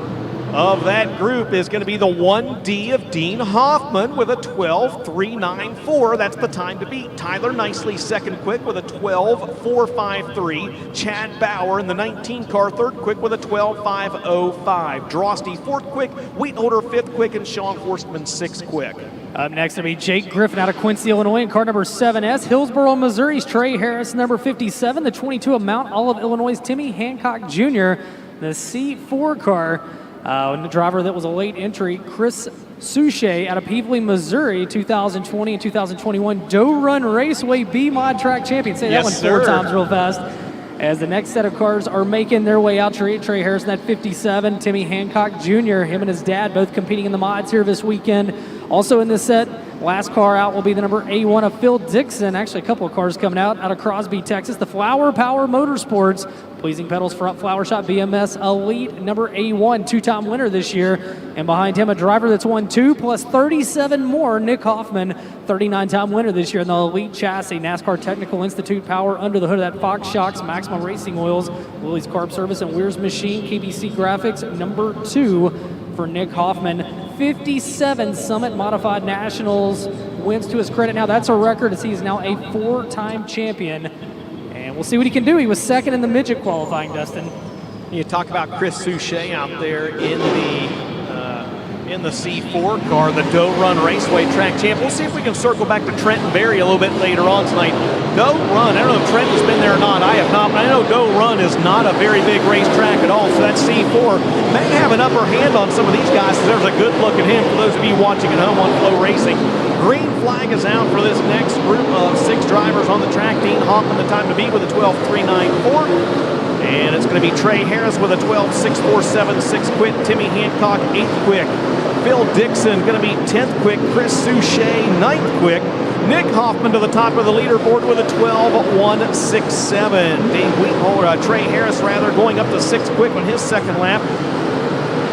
of that group is going to be the 1D of Dean Hoffman with a 12.394. That's the time to beat. Tyler nicely second quick with a 12.453. Chad Bauer in the 19 car third quick with a 12.505. Drosty fourth quick, Wheatholder fifth quick, and Sean Horstman sixth quick. Up next will be Jake Griffin out of Quincy, Illinois, in car number 7S. Hillsboro, Missouri's Trey Harris, number 57. The 22 of Mount Olive, Illinois' Timmy Hancock Jr. The C4 car. The driver that was a late entry, Chris Souchet out of Peevely, Missouri, 2020 and 2021 Doe Run Raceway B-Mod track champion. Say that one four times real fast. As the next set of cars are making their way out, Trey Harrison at 57, Timmy Hancock Jr., him and his dad both competing in the mods here this weekend. Also in this set, last car out will be the number A1 of Phil Dixon. Actually, a couple of cars coming out of Crosby, Texas. The Flower Power Motorsports, Pleasing Pedals Front Flower Shop BMS Elite, number A1, two-time winner this year. And behind him, a driver that's won 2 plus 37 more, Nick Hoffman, 39-time winner this year in the Elite chassis. NASCAR Technical Institute power under the hood of that Fox Shocks, Maximum Racing Oils, Willys Carb Service, and Weir's Machine, KBC Graphics, number 2 for Nick Hoffman. 57 Summit Modified Nationals wins to his credit. Now that's a record as he's now a 4-time champion. And we'll see what he can do. He was second in the midget qualifying, Dustin. You talk about Chris Souchet out there in in the C4 car, the Doe Run Raceway track champ. We'll see if we can circle back to Trent and Barry a little bit later on tonight. Doe Run, I don't know if Trent has been there or not. I have not, but I know Doe Run is not a very big racetrack at all, so that C4 may have an upper hand on some of these guys, so there's a good look at him for those of you watching at home on FloRacing. Green flag is out for this next group of 6 drivers on the track. Dean Hoffman, the time to beat with a 12.394. And it's going to be Trey Harris with a 12.647.6 quick. Timmy Hancock, 8th quick. Phil Dixon going to be 10th quick. Chris Suchet, 9th quick. Nick Hoffman to the top of the leaderboard with a 12.167. Dave Wheaton, Trey Harris going up to 6th quick on his second lap.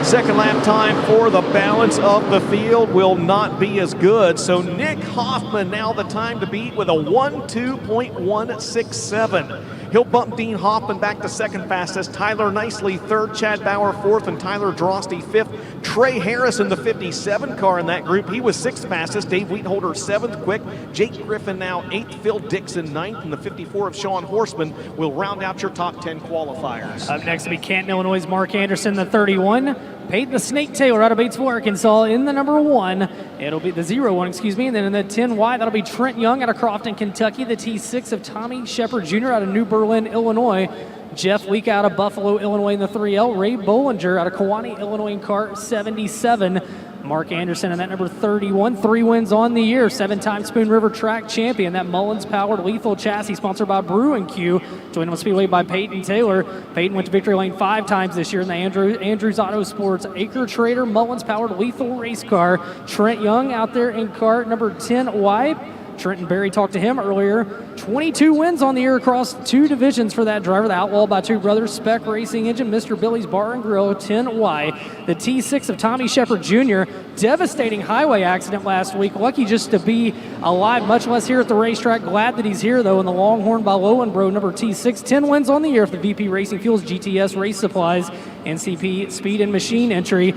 Second lap time for the balance of the field will not be as good. So Nick Hoffman now the time to beat with a 12.167. He'll bump Dean Hoffman back to second fastest. Tyler Nicely third, Chad Bauer fourth, and Tyler Drosty fifth. Trey Harris in the 57 car in that group. He was sixth fastest. Dave Wheaton seventh quick. Jake Griffin now eighth. Phil Dixon ninth. And the 54 of Sean Horseman will round out your top 10 qualifiers. Up next to be Canton, Illinois' Mark Anderson, the 31. Peyton the Snake Taylor out of Batesville, Arkansas in the number 1. It'll be the 0-1, excuse me. And then in the 10 wide, that'll be Trent Young out of Crofton, Kentucky. The T6 of Tommy Shepard Jr. out of New Berlin, Illinois. Jeff Leake out of Buffalo, Illinois in the 3L. Ray Bollinger out of Kewanee, Illinois in car 77. Mark Anderson in that number 31. 3 wins on the year. 7-time Spoon River track champion. That Mullins-powered lethal chassis sponsored by Brew & Q. Joined on Speedway by Peyton Taylor. Peyton went to victory lane 5 times this year in the Andrews Auto Sports Acre Trader Mullins-powered lethal race car. Trent Young out there in car number 10 wide. Trent and Barry talked to him earlier. 22 wins on the year across 2 divisions for that driver. The Outlawed by Two Brothers Spec Racing Engine, Mr. Billy's Bar and Grill, 10Y. The T6 of Tommy Shepard Jr. Devastating highway accident last week. Lucky just to be alive, much less here at the racetrack. Glad that he's here, though, in the Longhorn by Lowenbro, number T6. 10 wins on the year for the VP Racing Fuels, GTS Race Supplies, NCP Speed and Machine Entry.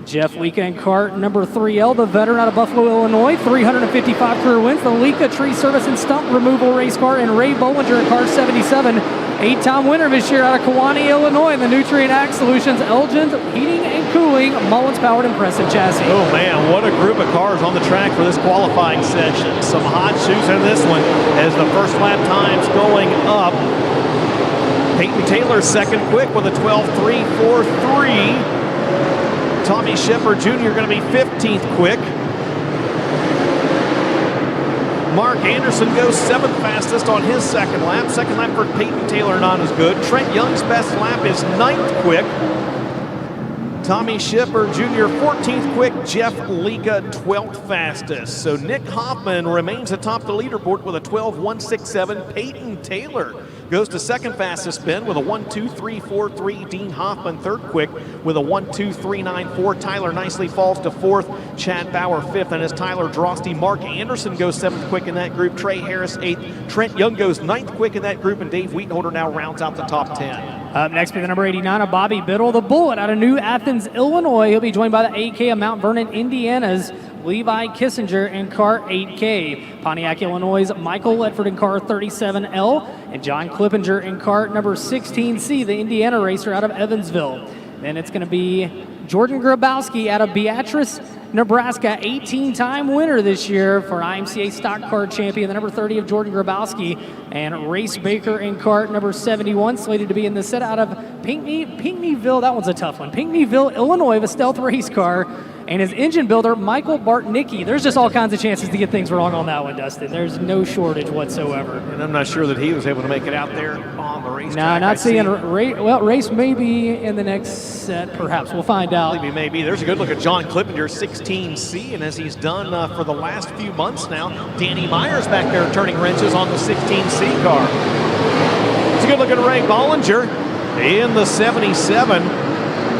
Jeff Leaka in cart number 3L, the veteran out of Buffalo, Illinois, 355 career wins. The Leaka Tree Service and Stump Removal Race Car, and Ray Bollinger in car 77, 8-time winner this year out of Kewanee, Illinois, in the Nutrient Ag Solutions Elgin Heating and Cooling Mullins-powered impressive chassis. Oh man, what a group of cars on the track for this qualifying session. Some hot shoes in this one as the first lap times going up. Peyton Taylor second quick with a 12.343. Tommy Shepard Jr. going to be 15th quick. Mark Anderson goes 7th fastest on his second lap. Second lap for Peyton Taylor not as good. Trent Young's best lap is 9th quick. Tommy Shepard Jr. 14th quick. Jeff Leaka 12th fastest. So Nick Hoffman remains atop the leaderboard with a 12.167. Peyton Taylor goes to second fastest spin with a 1.2343. Dean Hoffman third quick with a 1.2394. Tyler Nicely falls to fourth. Chad Bauer fifth, and as Tyler Drosty, Mark Anderson goes 7th quick in that group. Trey Harris 8th. Trent Young goes 9th quick in that group, and Dave Wheaton now rounds out the top 10. Up next be the number 89 of Bobby Biddle, the Bullet out of New Athens, Illinois. He'll be joined by the 8K of Mount Vernon, Indiana's Levi Kissinger in car 8K. Pontiac, Illinois' Michael Ledford in car 37L. And John Clippinger in car number 16C, the Indiana racer out of Evansville. Then it's going to be Jordan Grabowski out of Beatrice, Nebraska, 18-time winner this year for IMCA Stock Car Champion, the number 30 of Jordan Grabowski. And Race Baker in cart number 71, slated to be in the set out of Pinckneyville. That one's a tough one. Pinckneyville, Illinois, of a stealth race car. And his engine builder, Michael Bartnicki. There's just all kinds of chances to get things wrong on that one, Dustin. There's no shortage whatsoever. And I'm not sure that he was able to make it out there on the racetrack. No, not seeing. Race may be in the next set, perhaps. We'll find out. I believe he may be. There's a good look at John Clippinger, 16C, and as he's done for the last few months now, Danny Myers back there turning wrenches on the 16C car. It's a good look at Ray Bollinger in the 77.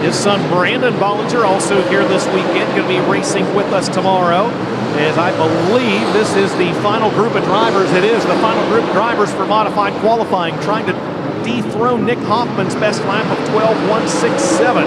His son Brandon Bollinger also here this weekend, going to be racing with us tomorrow. As I believe this is the final group of drivers. It is the final group of drivers for modified qualifying, trying to dethrone Nick Hoffman's best lap of 12.167.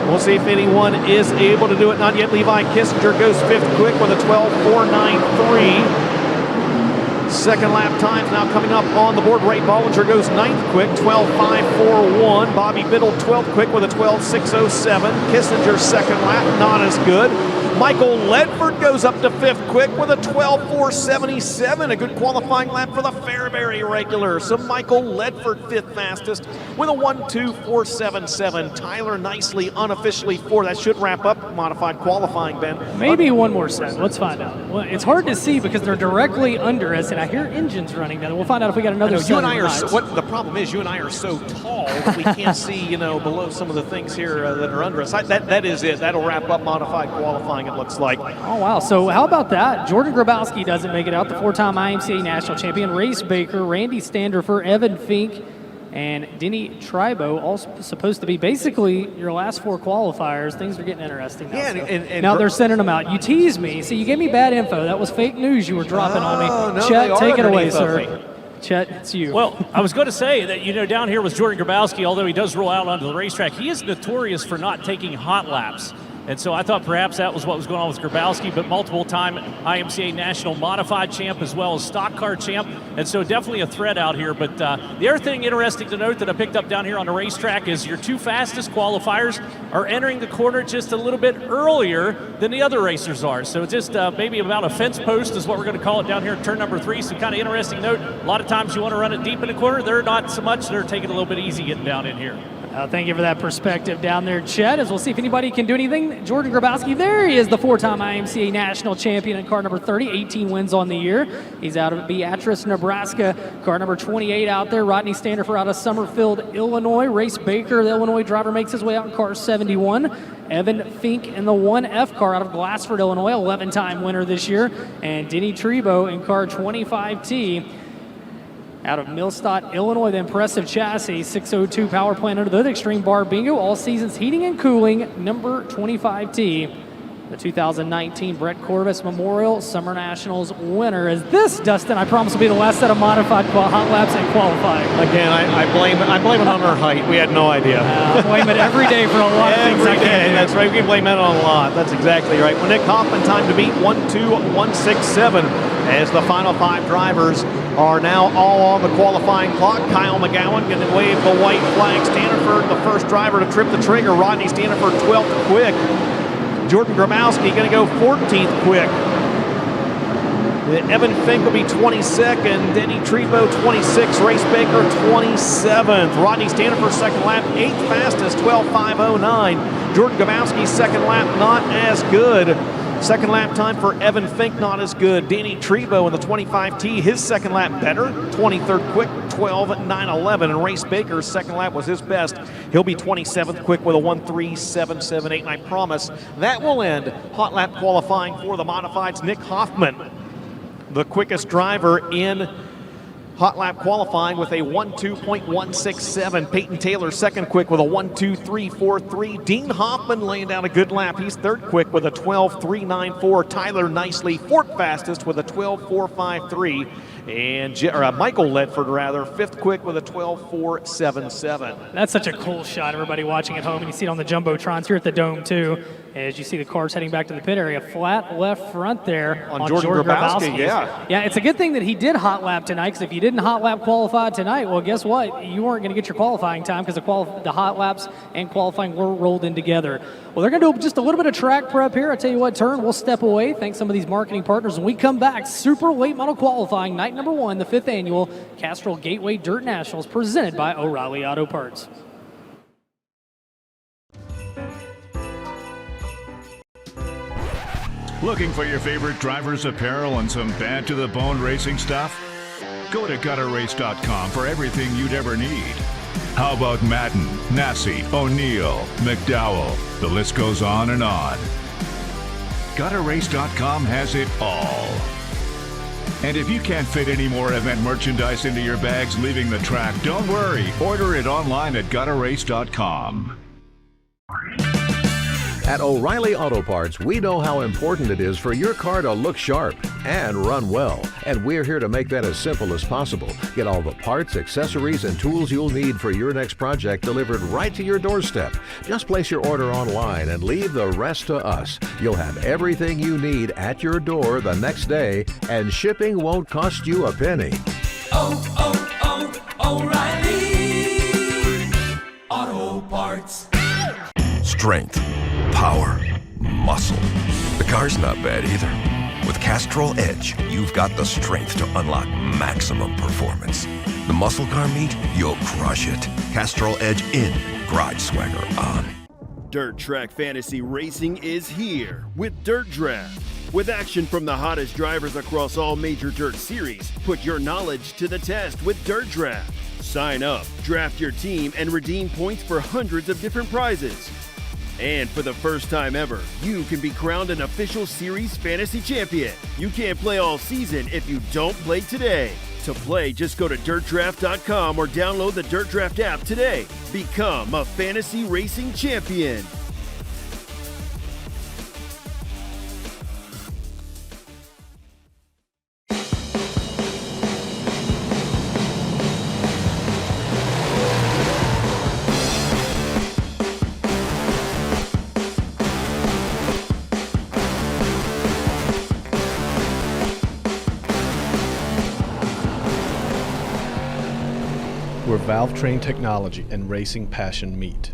We'll see if anyone is able to do it. Not yet. Levi Kissinger goes 5th quick with a 12.493. Second lap times now coming up on the board. Ray Bollinger goes 9th quick, 12.541. Bobby Biddle 12th quick with a 12.607. Kissinger's second lap, not as good. Michael Ledford goes up to 5th quick with a 12.477. A good qualifying lap for the Fairbury regular. So Michael Ledford 5th fastest with a 1.2477. Tyler Nicely unofficially 4th. That should wrap up modified qualifying, Ben. Maybe one more set. Let's find out. Well, it's hard to see because they're directly under us, and I hear engines running down. We'll find out if we got another set. You and I are what the problem is. You and I are so tall that we can't see, below some of the things here that are under us. That is it. That'll wrap up modified qualifying. It looks like. Oh wow! So how about that? Jordan Grabowski doesn't make it out. The 4-time IMCA national champion. Race Baker, Randy Standerfer, Evan Fink, and Denny Tribo, all supposed to be basically your last 4 qualifiers. Things are getting interesting now. Yeah, and now they're sending them out. You teased me. See, you gave me bad info. That was fake news you were dropping on me. No, Chet, take it away, sir. Chet, it's you. Well, I was going to say that, down here with Jordan Grabowski, although he does roll out onto the racetrack, he is notorious for not taking hot laps. And so I thought perhaps that was what was going on with Grabowski, but multiple-time IMCA National Modified champ as well as stock car champ. And so definitely a threat out here. But the other thing interesting to note that I picked up down here on the racetrack is your 2 fastest qualifiers are entering the corner just a little bit earlier than the other racers are. So just maybe about a fence post is what we're going to call it down here in turn number 3. So kind of interesting note. A lot of times you want to run it deep in the corner. They're not so much. They're taking it a little bit easy getting down in here. Thank you for that perspective down there, Chet, as we'll see if anybody can do anything. Jordan Grabowski, there he is, the 4-time IMCA national champion in car number 30, 18 wins on the year. He's out of Beatrice, Nebraska. Car number 28 out there. Rodney Standerfer out of Summerfield, Illinois. Race Baker, the Illinois driver, makes his way out in car 71. Evan Fink in the 1F car out of Glassford, Illinois, 11-time winner this year. And Denny Tribo in car 25T. Out of Millstadt, Illinois, the impressive chassis, 602 power plant under the hood, Extreme Bar Bingo, all seasons heating and cooling, number 25T. The 2019 Brett Corvus Memorial Summer Nationals winner is this, Dustin. I promise will be the last set of modified hot laps and qualifying. Again, I blame it on our height. We had no idea. I blame it every day for a lot of things I can't do. That's right. We can blame that on a lot. That's exactly right. Well, Nick Hoffman, time to beat 1:2:167 as the final 5 drivers are now all on the qualifying clock. Kyle McGowan going to wave the white flag. Standerford, the first driver to trip the trigger. Rodney Standerford, 12th quick. Jordan Grabowski going to go 14th quick. Evan Fink will be 22nd. Denny Tribo, 26th. Race Baker, 27th. Rodney Standerford, second lap, 8th fastest, 12.509. Jordan Grabowski's second lap, not as good. Second lap time for Evan Fink, not as good. Danny Tribo in the 25T, his second lap better. 23rd quick, 12.911. And Race Baker's second lap was his best. He'll be 27th quick with a 1.3778. And I promise that will end hot lap qualifying for the modifieds. Nick Hoffman, the quickest driver in hot lap qualifying with a 1.2.167. Peyton Taylor second quick with a 1.2343. Dean Hoffman laying down a good lap. He's third quick with a 12.394. Tyler Nicely fourth fastest with a 12.453. And Michael Ledford, fifth quick with a 12.477. That's such a cool shot, everybody watching at home, and you see it on the Jumbotrons here at the Dome, too, as you see the cars heading back to the pit area. Flat left front there on Jordan Grabowski. Yeah, it's a good thing that he did hot lap tonight, because if you didn't hot lap qualify tonight, well, guess what? You weren't going to get your qualifying time because the hot laps and qualifying were rolled in together. Well, they're going to do just a little bit of track prep here. I tell you what, Turn, we'll step away, thank some of these marketing partners. When we come back, super late model qualifying, night number 1, the 5th annual Castrol Gateway Dirt Nationals, presented by O'Reilly Auto Parts. Looking for your favorite driver's apparel and some bad-to-the-bone racing stuff? Go to gutterrace.com for everything you'd ever need. How about Madden, Nassie, O'Neill, McDowell? The list goes on and on. Gutterrace.com has it all. And if you can't fit any more event merchandise into your bags leaving the track, don't worry. Order it online at gutterrace.com. At O'Reilly Auto Parts, we know how important it is for your car to look sharp and run well. And we're here to make that as simple as possible. Get all the parts, accessories, and tools you'll need for your next project delivered right to your doorstep. Just place your order online and leave the rest to us. You'll have everything you need at your door the next day, and shipping won't cost you a penny. O'Reilly Auto Parts. Strength, power, muscle. The car's not bad either. With Castrol Edge, you've got the strength to unlock maximum performance. The muscle car meet, you'll crush it. Castrol Edge in, Garage Swagger on. Dirt Track Fantasy Racing is here with Dirt Draft. With action from the hottest drivers across all major dirt series, put your knowledge to the test with Dirt Draft. Sign up, draft your team, and redeem points for hundreds of different prizes. And for the first time ever, you can be crowned an official series fantasy champion. You can't play all season if you don't play today. To play, just go to dirtdraft.com or download the Dirt Draft app today. Become a fantasy racing champion. Where valve train technology and racing passion meet.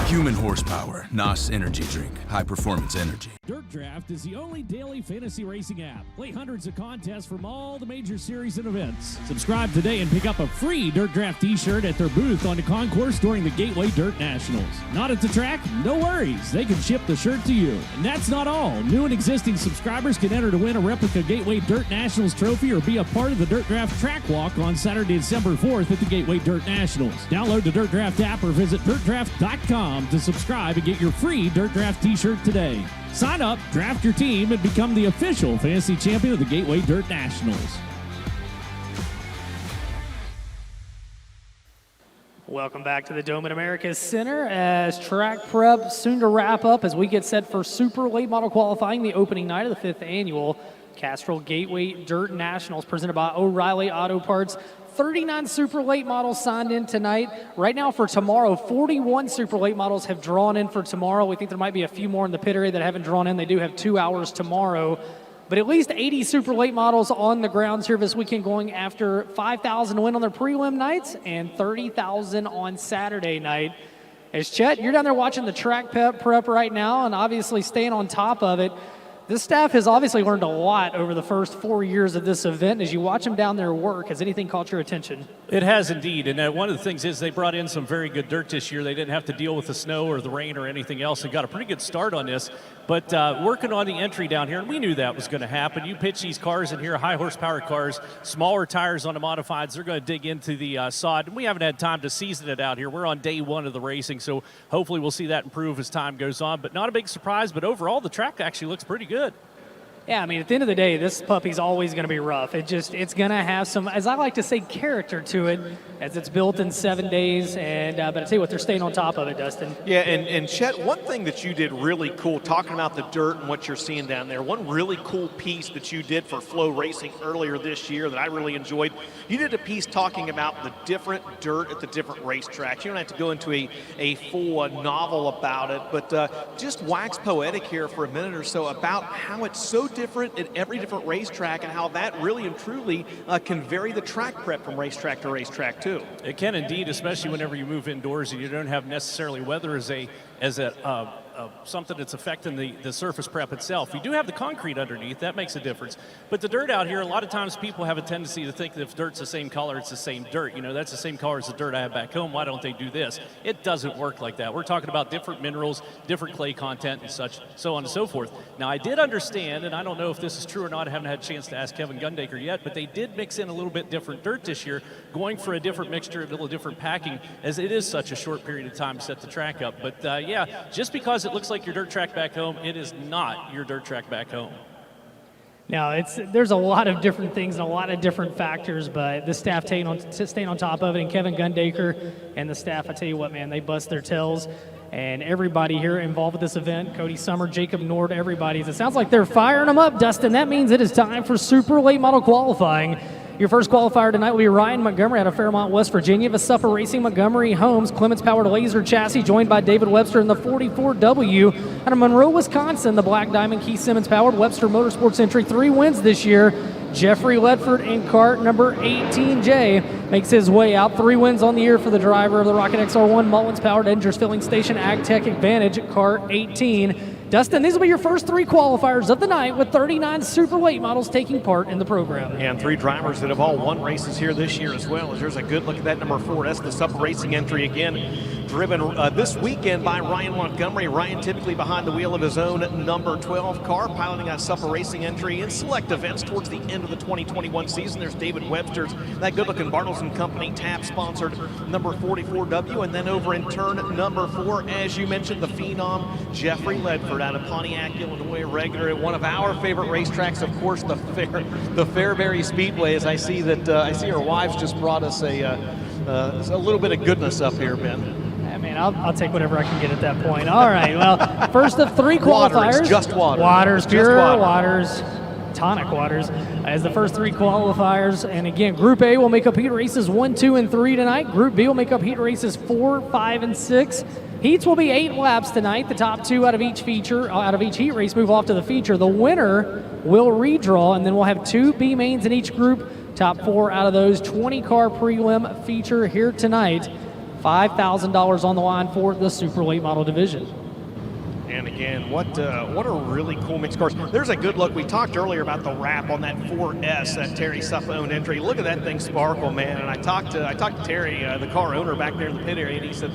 Human horsepower, NOS energy drink, high performance energy. Dirt Draft is the only daily fantasy racing app. Play hundreds of contests from all the major series and events. Subscribe today and pick up a free Dirt Draft t-shirt at their booth on the concourse during the Gateway Dirt Nationals. Not at the track? No worries. They can ship the shirt to you. And that's not all. New and existing subscribers can enter to win a replica Gateway Dirt Nationals trophy or be a part of the Dirt Draft track walk on Saturday, December 4th at the Gateway Dirt Nationals. Download the Dirt Draft app or visit dirtdraft.com to subscribe and get your free Dirt Draft t-shirt today. Sign up, draft your team, and become the official fantasy champion of the Gateway Dirt Nationals. Welcome back to the Dome at America's Center as track prep soon to wrap up as we get set for Super Late Model Qualifying, the opening night of the 5th annual Castrol Gateway Dirt Nationals presented by O'Reilly Auto Parts. 39 super late models signed in tonight. Right now for tomorrow, 41 super late models have drawn in for tomorrow. We think there might be a few more in the pit area that haven't drawn in. They do have 2 hours tomorrow. But at least 80 super late models on the grounds here this weekend, going after 5,000 to win on their prelim nights and 30,000 on Saturday night. As Chet, you're down there watching the track prep right now and obviously staying on top of it. This staff has obviously learned a lot over the first 4 years of this event. As you watch them down there work, has anything caught your attention? It has indeed, and one of the things is they brought in some very good dirt this year. They didn't have to deal with the snow or the rain or anything else and got a pretty good start on this. But working on the entry down here, and we knew that was going to happen. You pitch these cars in here, high horsepower cars, smaller tires on the modifieds, they're going to dig into the sod. And we haven't had time to season it out here. We're on day one of the racing, so hopefully we'll see that improve as time goes on. But not a big surprise, but overall the track actually looks pretty good. Yeah, I mean, at the end of the day, this puppy's always going to be rough. It's going to have some, as I like to say, character to it, as it's built in 7 days. And but I tell you what, they're staying on top of it, Dustin. Yeah, and Chet, one thing that you did really cool, talking about the dirt and what you're seeing down there, one really cool piece that you did for FloRacing earlier this year that I really enjoyed, you did a piece talking about the different dirt at the different racetracks. You don't have to go into a full novel about it, but just wax poetic here for a minute or so about how it's so different at every different racetrack and how that really and truly can vary the track prep from racetrack to racetrack too. It can indeed, especially whenever you move indoors and you don't have necessarily weather as something that's affecting the surface prep itself. You do have the concrete underneath, that makes a difference. But the dirt out here, a lot of times people have a tendency to think that if dirt's the same color, it's the same dirt. You know, that's the same color as the dirt I have back home. Why don't they do this? It doesn't work like that. We're talking about different minerals, different clay content and such, so on and so forth. Now, I did understand, and I don't know if this is true or not, I haven't had a chance to ask Kevin Gundaker yet, but they did mix in a little bit different dirt this year, going for a different mixture, a little different packing, as it is such a short period of time to set the track up. But yeah, just because it looks like your dirt track back home, it is not your dirt track back home. Now, there's a lot of different things and a lot of different factors, but the staff staying on top of it, and Kevin Gundaker and the staff, I tell you what, man, they bust their tails. And everybody here involved with this event, Cody Summer, Jacob Nord, everybody, it sounds like they're firing them up, Dustin. That means it is time for Super Late Model qualifying. Your first qualifier tonight will be Ryan Montgomery out of Fairmont, West Virginia. Vasuppa Racing, Montgomery Homes, Clements Powered Laser Chassis, joined by David Webster in the 44W. Out of Monroe, Wisconsin, the Black Diamond Keith Simmons Powered Webster Motorsports entry, 3 wins this year. Jeffrey Ledford in cart number 18J makes his way out. 3 wins on the year for the driver of the Rocket XR1 Mullins Powered Edgers Filling Station AgTech Advantage, cart 18. Dustin, these will be your first 3 qualifiers of the night, with 39 super late models taking part in the program. And 3 drivers that have all won races here this year as well. As there's a good look at that number 4. That's the Vasuppa Racing entry again, driven this weekend by Ryan Montgomery. Ryan typically behind the wheel of his own number 12 car, piloting a Vasuppa Racing entry in select events towards the end of the 2021 season. There's David Webster's, that good-looking Bartles & Company TAP-sponsored number 44W, and then over in turn number 4, as you mentioned, the phenom Jeffrey Ledford out of Pontiac, Illinois, regular at one of our favorite racetracks, of course, the Fairbury Speedway. As I see that, I see our wives just brought us a little bit of goodness up here, Ben. Man, I'll take whatever I can get at that point. All right, well, first of 3 qualifiers. Water, just water. Waters, pure waters, tonic waters, as the first 3 qualifiers. And again, Group A will make up heat races 1, 2, and 3 tonight. Group B will make up heat races 4, 5, and 6. Heats will be 8 laps tonight. The top 2 out of each feature, out of each heat race, move off to the feature. The winner will redraw, and then we'll have 2 B mains in each group. Top 4 out of those 20-car prelim feature here tonight. $5,000 on the line for the super late model division. And again, what a really cool mixed cars. There's a good look. We talked earlier about the wrap on that 4S, that Terry Suffa-owned entry. Look at that thing sparkle, man. And I talked to Terry, the car owner back there in the pit area, and he said,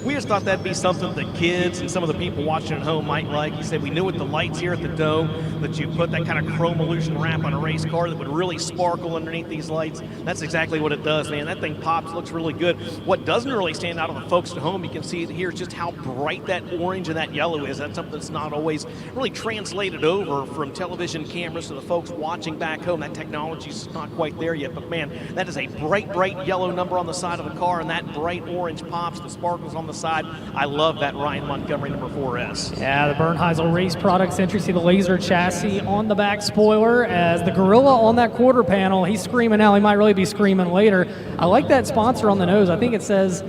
we just thought that'd be something the kids and some of the people watching at home might like. He said, we knew with the lights here at the Dome that you put that kind of chrome illusion wrap on a race car that would really sparkle underneath these lights. That's exactly what it does, man. That thing pops, looks really good. What doesn't really stand out on the folks at home, you can see it here, is just how bright that orange and that yellow is. That's something that's not always really translated over from television cameras to the folks watching back home. That technology's not quite there yet, but man, that is a bright, bright yellow number on the side of the car, and that bright orange pops, the sparkles on the side. I love that Ryan Montgomery number 4S. Yeah, the Bernheisel Race Products entry. See the laser chassis on the back spoiler, as the gorilla on that quarter panel. He's screaming now. He might really be screaming later. I like that sponsor on the nose. I think it says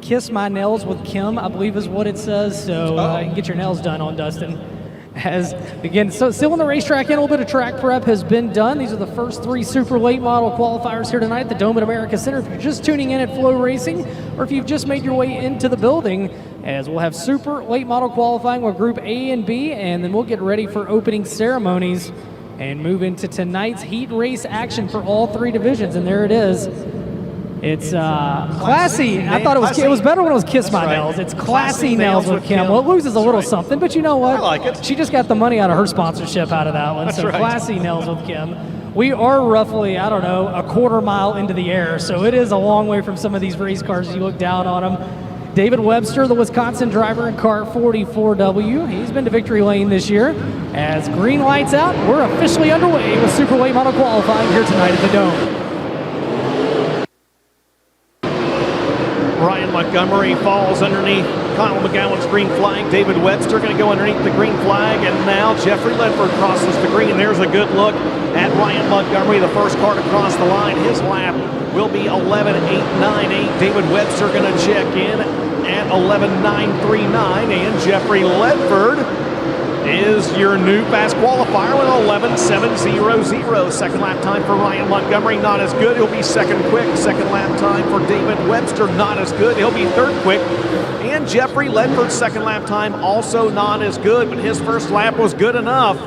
"Kiss My Nails with Kim," I believe is what it says. So you can get your nails done on Dustin. As again, so still on the racetrack, and a little bit of track prep has been done. These are the first 3 super late model qualifiers here tonight at the Dome at America Center. If you're just tuning in at FloRacing, or if you've just made your way into the building, as we'll have super late model qualifying with Group A and B, and then we'll get ready for opening ceremonies and move into tonight's heat race action for all 3 divisions. And there it is. It's classy. I thought it was better when it was Kiss My Nails. It's classy nails with Kim. Well, it loses a little something, but you know what? I like it. She just got the money out of her sponsorship out of that one. So classy nails with Kim. We are roughly, I don't know, a quarter mile into the air, so it is a long way from some of these race cars as you look down on them. David Webster, the Wisconsin driver in car 44W. He's been to victory lane this year. As green lights out, we're officially underway with super late model qualifying here tonight at the Dome. Ryan Montgomery falls underneath Kyle McGowan's green flag. David Webster going to go underneath the green flag, and now Jeffrey Ledford crosses the green. There's a good look at Ryan Montgomery, the first car to cross the line. His lap will be 11.898. David Webster going to check in at 11.939, and Jeffrey Ledford is your new fast qualifier with 11.700. Second lap time for Ryan Montgomery, not as good. He'll be second quick. Second lap time for David Webster, not as good. He'll be third quick. And Jeffrey Ledford's second lap time also not as good, but his first lap was good enough.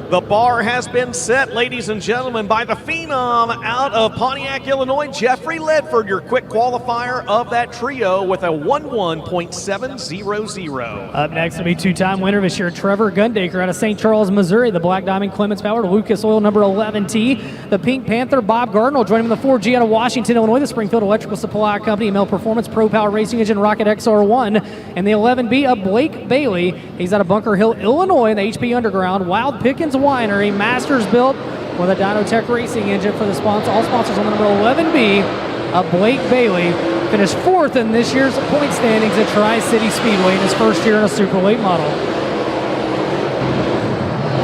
The bar has been set, ladies and gentlemen, by the phenom out of Pontiac, Illinois, Jeffrey Ledford, your quick qualifier of that trio with a 11.700. Up next will be two-time winner this year, Trevor Gundaker out of St. Charles, Missouri. The Black Diamond Clements powered Lucas Oil number 11T. The Pink Panther, Bob Gardner, will join him in the 4G out of Washington, Illinois. The Springfield Electrical Supply Company, ML Performance Pro Power Racing Engine Rocket XR1. And the 11B of Blake Bailey. He's out of Bunker Hill, Illinois, in the HP Underground. Wild Pickens Winery, Masters built with a Dynotech racing engine for the sponsor. All sponsors on the number 11B of Blake Bailey. Finished fourth in this year's point standings at Tri-City Speedway in his first year in a super late model.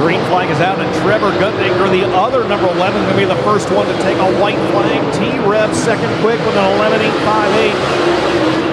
Green flag is out, and Trevor Gundaker, the other number 11, going to be the first one to take a white flag. T-Rev second quick with an 11.858.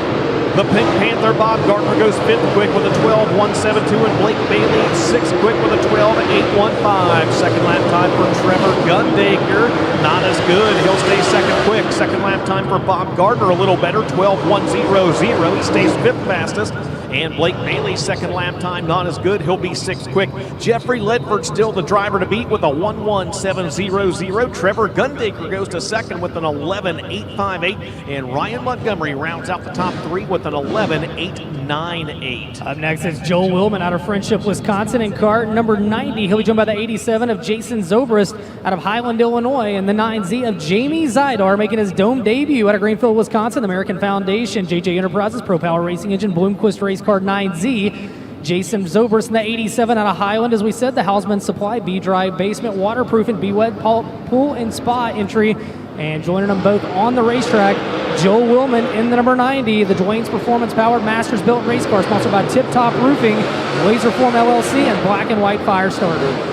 The Pink Panther, Bob Gardner, goes fifth quick with a 12.172, and Blake Bailey sixth quick with a 12.815. Second lap time for Trevor Gundaker, not as good. He'll stay second quick. Second lap time for Bob Gardner, a little better, 12.100. He stays fifth fastest. And Blake Bailey's second lap time, not as good. He'll be sixth quick. Jeffrey Ledford still the driver to beat with a 11.700. Trevor Gundaker goes to second with an 11.858. And Ryan Montgomery rounds out the top three with an 11.898. Up next is Joel Willman out of Friendship, Wisconsin in car number 90. He'll be joined by the 87 of Jason Zobrist out of Highland, Illinois, and the 9Z of Jamie Zidar making his dome debut out of Greenfield, Wisconsin. American Foundation, JJ Enterprises, Pro Power Racing Engine, Bloomquist Race Car 9Z. Jason Zobrist in the 87 out of Highland, as we said, the Hausman Supply B-Drive Basement Waterproof and B-Wet Pool and Spa entry. And joining them both on the racetrack, Joel Willman in the number 90, the Dwayne's Performance Powered Masters Built Race Car, sponsored by Tip Top Roofing, Laserform LLC, and Black and White Fire Starter.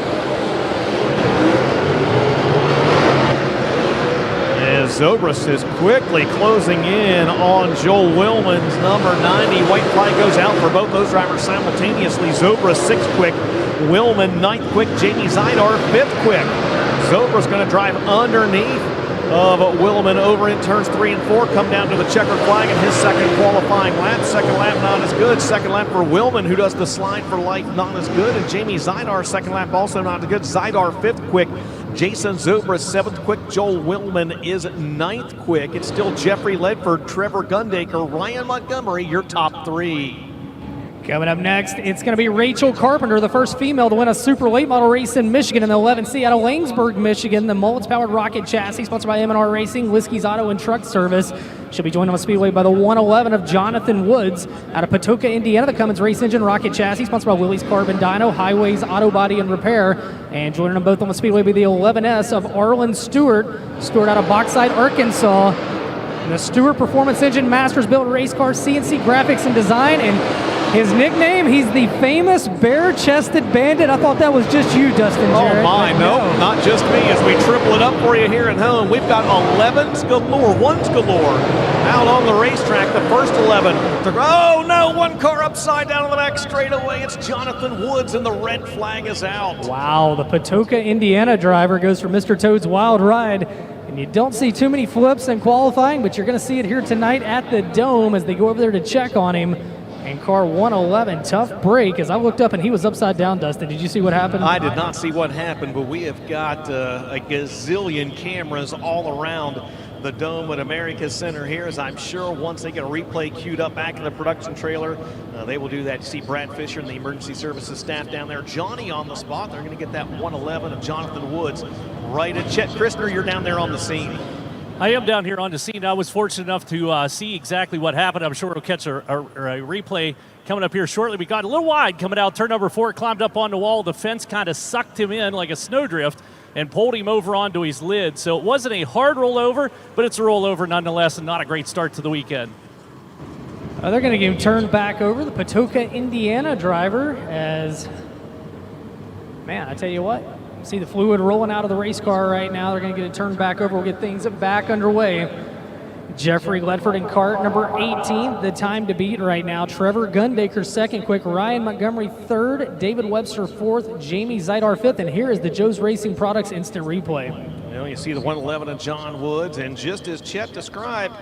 Zobrist is quickly closing in on Joel Willman's number 90. White flag goes out for both those drivers simultaneously. Zobrist sixth quick, Willman ninth quick, Jamie Zidar fifth quick. Zobrist going to drive underneath of Willman over in turns 3 and 4, come down to the checkered flag in his second qualifying lap. Second lap not as good. Second lap for Willman, who does the slide for life, not as good. And Jamie Zidar second lap also not as good. Zidar fifth quick. Jason Zobrist seventh quick. Joel Willman is ninth quick. It's still Jeffrey Ledford, Trevor Gundaker, Ryan Montgomery, your top three. Coming up next, it's going to be Rachel Carpenter, the first female to win a super late model race in Michigan in the 11C out of Langsburg, Michigan. The Mullets-powered rocket chassis, sponsored by M&R Racing, Whiskey's Auto and Truck Service. She'll be joined on the speedway by the 111 of Jonathan Woods out of Patoka, Indiana. The Cummins Race Engine rocket chassis, sponsored by Willys Carbon Dyno, Highways Auto Body and Repair. And joining them both on the speedway will be the 11S of Arlen Stewart out of Bauxite, Arkansas. And the Stewart Performance Engine Masters Built Race Car, CNC Graphics and Design. And his nickname, he's the famous bare-chested bandit. I thought that was just you, Dustin Jarrett. Oh my, no, not just me. As we triple it up for you here at home, we've got 11s galore, ones galore, out on the racetrack. The first 11. Oh no, one car upside down on the back straightaway. It's Jonathan Woods, and the red flag is out. Wow, the Patoka, Indiana driver goes for Mr. Toad's Wild Ride. And you don't see too many flips in qualifying, but you're going to see it here tonight at the Dome as they go over there to check on him. And car 111, tough break. As I looked up and he was upside down, Dustin. Did you see what happened? I did not see what happened, but we have got a gazillion cameras all around the Dome at America's Center here, as I'm sure once they get a replay queued up back in the production trailer, they will do that. You see Brad Fisher and the emergency services staff down there. Johnny on the spot. They're going to get that 111 of Jonathan Woods right at Chet Christner. You're down there on the scene. I am down here on the scene. I was fortunate enough to see exactly what happened. I'm sure we'll catch a replay coming up here shortly. We got a little wide coming out. Turn number 4 climbed up on the wall. The fence kind of sucked him in like a snowdrift and pulled him over onto his lid. So it wasn't a hard rollover, but it's a rollover nonetheless, and not a great start to the weekend. They're going to get him turned back over, the Patoka, Indiana driver, as, man, I tell you what, see the fluid rolling out of the race car right now. They're going to get it turned back over. We'll get things back underway. Jeffrey Ledford in cart number 18, the time to beat right now. Trevor Gundaker second quick, Ryan Montgomery third, David Webster fourth, Jamie Zidar fifth, and here is the Joe's Racing Products instant replay. Well, you see the 111 of John Woods, and just as Chet described,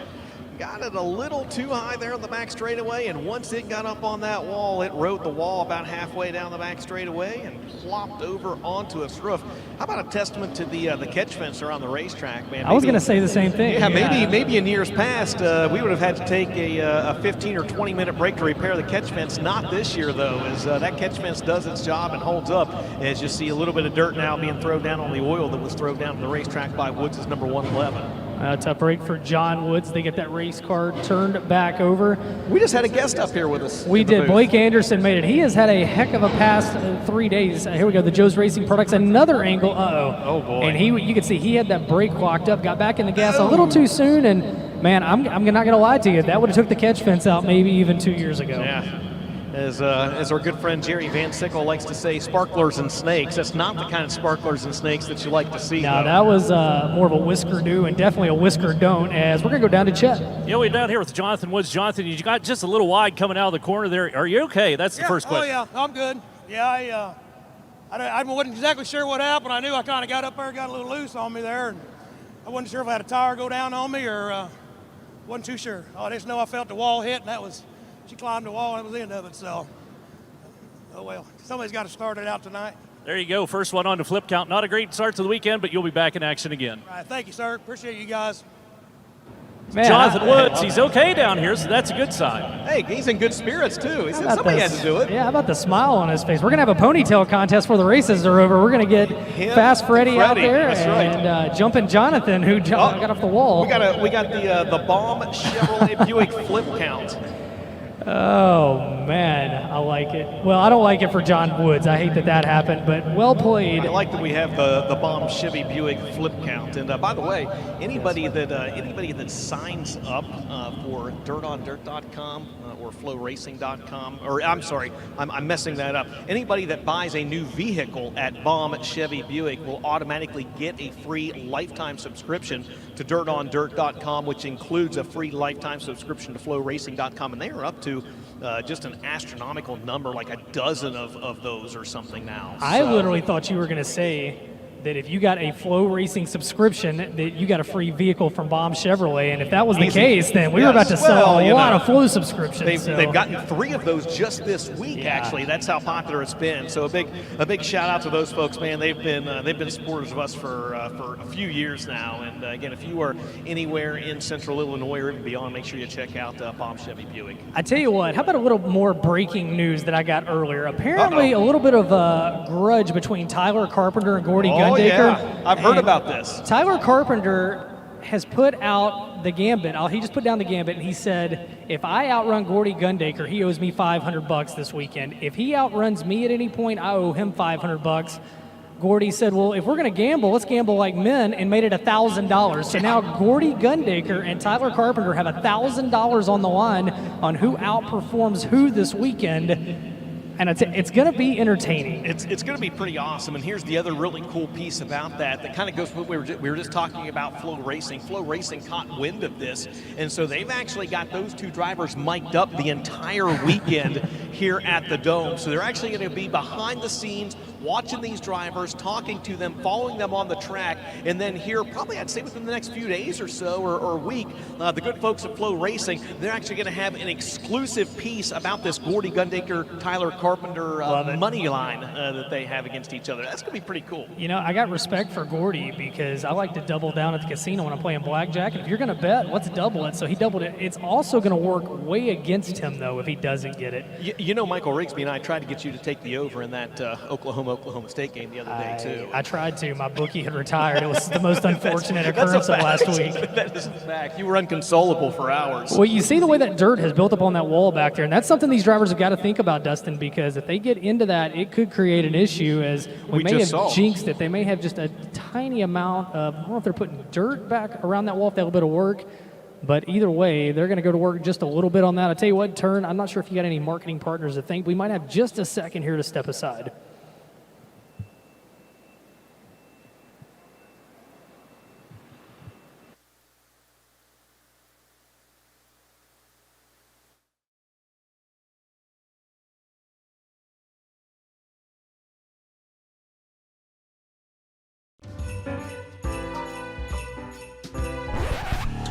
got it a little too high there on the back straightaway, and once it got up on that wall, it rode the wall about halfway down the back straightaway and plopped over onto its roof. How about a testament to the catch fence around the racetrack, man? I was going to say the same thing. Yeah, maybe in years past, we would have had to take a 15 or 20 minute break to repair the catch fence. Not this year, though, as that catch fence does its job and holds up. As you see a little bit of dirt now being thrown down on the oil that was thrown down to the racetrack by Woods' number 111. Tough break for John Woods. They get that race car turned back over. We just had a guest up here with us. We did. Blake Anderson made it. He has had a heck of a past 3 days. Here we go. The Joe's Racing Products. Another angle. Oh, boy. And you can see he had that brake locked up, got back in the gas a little too soon. And, man, I'm not going to lie to you. That would have took the catch fence out maybe even 2 years ago. Yeah. As our good friend Jerry Van Sickle likes to say, sparklers and snakes. That's not the kind of sparklers and snakes that you like to see. No, that was more of a whisker do and definitely a whisker don't, as we're going to go down to Chet. Yeah, we're down here with Jonathan Woods. Jonathan, you got just a little wide coming out of the corner there. Are you okay? That's the first question. Oh, yeah, I'm good. Yeah, I wasn't exactly sure what happened. I knew I kind of got up there, got a little loose on me there, and I wasn't sure if I had a tire go down on me or wasn't too sure. I just know I felt the wall hit, and that was, she climbed the wall, and that was the end of it, so. Oh, well, somebody's got to start it out tonight. There you go. First one on the flip count. Not a great start to the weekend, but you'll be back in action again. All right, thank you, sir. Appreciate you guys. Man, Jonathan Woods, he's okay down here, so that's a good sign. Hey, he's in good spirits, too. He said somebody had to do it. Yeah, how about the smile on his face? We're going to have a ponytail contest before the races are over. We're going to get Fast Freddy out there and Jumpin' Jonathan, who got off the wall. We got the bomb Chevrolet Buick flip count. Oh, man, I like it. Well, I don't like it for John Woods. I hate that happened, but well played. I like that we have the bomb Chevy Buick flip count. And by the way, anybody that signs up for dirtondirt.com or FloRacing.com, or I'm sorry, I'm messing that up. Anybody that buys a new vehicle at Bomb Chevy Buick will automatically get a free lifetime subscription to dirtondirt.com, which includes a free lifetime subscription to FloRacing.com, and they are up to just an astronomical number, like a dozen of those or something now. I literally thought you were going to say that if you got a Flow Racing subscription, that you got a free vehicle from Bomb Chevrolet, and if that was the case, then we were about to sell a lot of Flow subscriptions. They've gotten 3 of those just this week. Actually, that's how popular it's been. So a big shout out to those folks, man. They've been supporters of us for a few years now. And again, if you are anywhere in Central Illinois or even beyond, make sure you check out Bomb Chevy Buick. I tell you what, how about a little more breaking news that I got earlier? Apparently, a little bit of a grudge between Tyler Carpenter and Gordy Gundaker. Yeah, I've heard about this. Tyler Carpenter has put out the gambit. He just put down the gambit, and he said, if I outrun Gordy Gundaker, he owes me $500 this weekend. If he outruns me at any point, I owe him $500. Gordy said, well, if we're going to gamble, let's gamble like men, and made it $1,000. So now Gordy Gundaker and Tyler Carpenter have $1,000 on the line on who outperforms who this weekend. And it's going to be entertaining. It's going to be pretty awesome. And here's the other really cool piece about that kind of goes with what we were just talking about. Flow Racing caught wind of this, and so they've actually got those 2 drivers mic'd up the entire weekend here at the Dome. So they're actually going to be behind the scenes, watching these drivers, talking to them, following them on the track, and then here, probably I'd say within the next few days or so, or week, the good folks at Flow Racing, they're actually going to have an exclusive piece about this Gordy Gundaker, Tyler Carpenter money line that they have against each other. That's going to be pretty cool. You know, I got respect for Gordy because I like to double down at the casino when I'm playing blackjack. And if you're going to bet, let's double it. So he doubled it. It's also going to work way against him, though, if he doesn't get it. You know, Michael Rigsby and I tried to get you to take the over in that Oklahoma Oklahoma State game the other day, too. I tried to. My bookie had retired. It was the most unfortunate occurrence of last week. That is a fact. You were inconsolable for hours. Well, you see the way that dirt has built up on that wall back there, and that's something these drivers have got to think about, Dustin, because if they get into that, it could create an issue, as we may have jinxed it. They may have just a tiny amount of, I don't know if they're putting dirt back around that wall, if that'll bit of work. But either way, they're going to go to work just a little bit on that. I'll tell you what, Turn, I'm not sure if you got any marketing partners to think. We might have just a second here to step aside.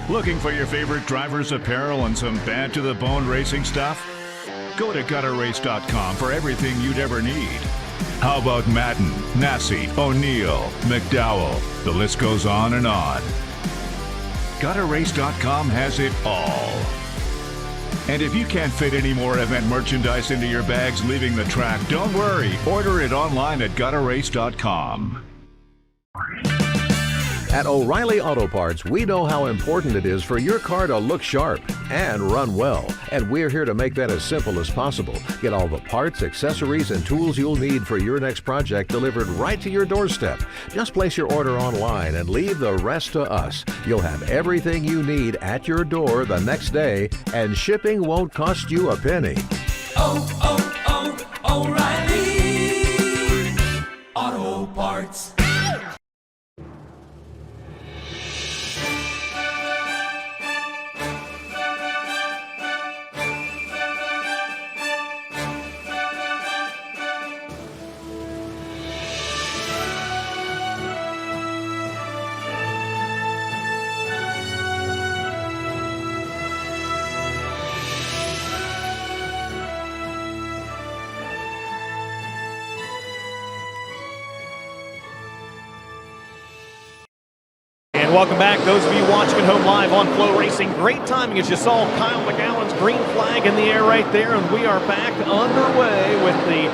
Looking for your favorite driver's apparel and some bad-to-the-bone racing stuff? Go to gutterrace.com for everything you'd ever need. How about Madden, Nassie, O'Neill, McDowell? The list goes on and on. Gutterrace.com has it all. And if you can't fit any more event merchandise into your bags leaving the track, don't worry. Order it online at gutterrace.com. At O'Reilly Auto Parts, we know how important it is for your car to look sharp and run well. And we're here to make that as simple as possible. Get all the parts, accessories, and tools you'll need for your next project delivered right to your doorstep. Just place your order online and leave the rest to us. You'll have everything you need at your door the next day, and shipping won't cost you a penny. O'Reilly Auto Parts. And welcome back, those of you watching at home live on FloRacing. Great timing as you saw Kyle McGowan's green flag in the air right there, and we are back underway with the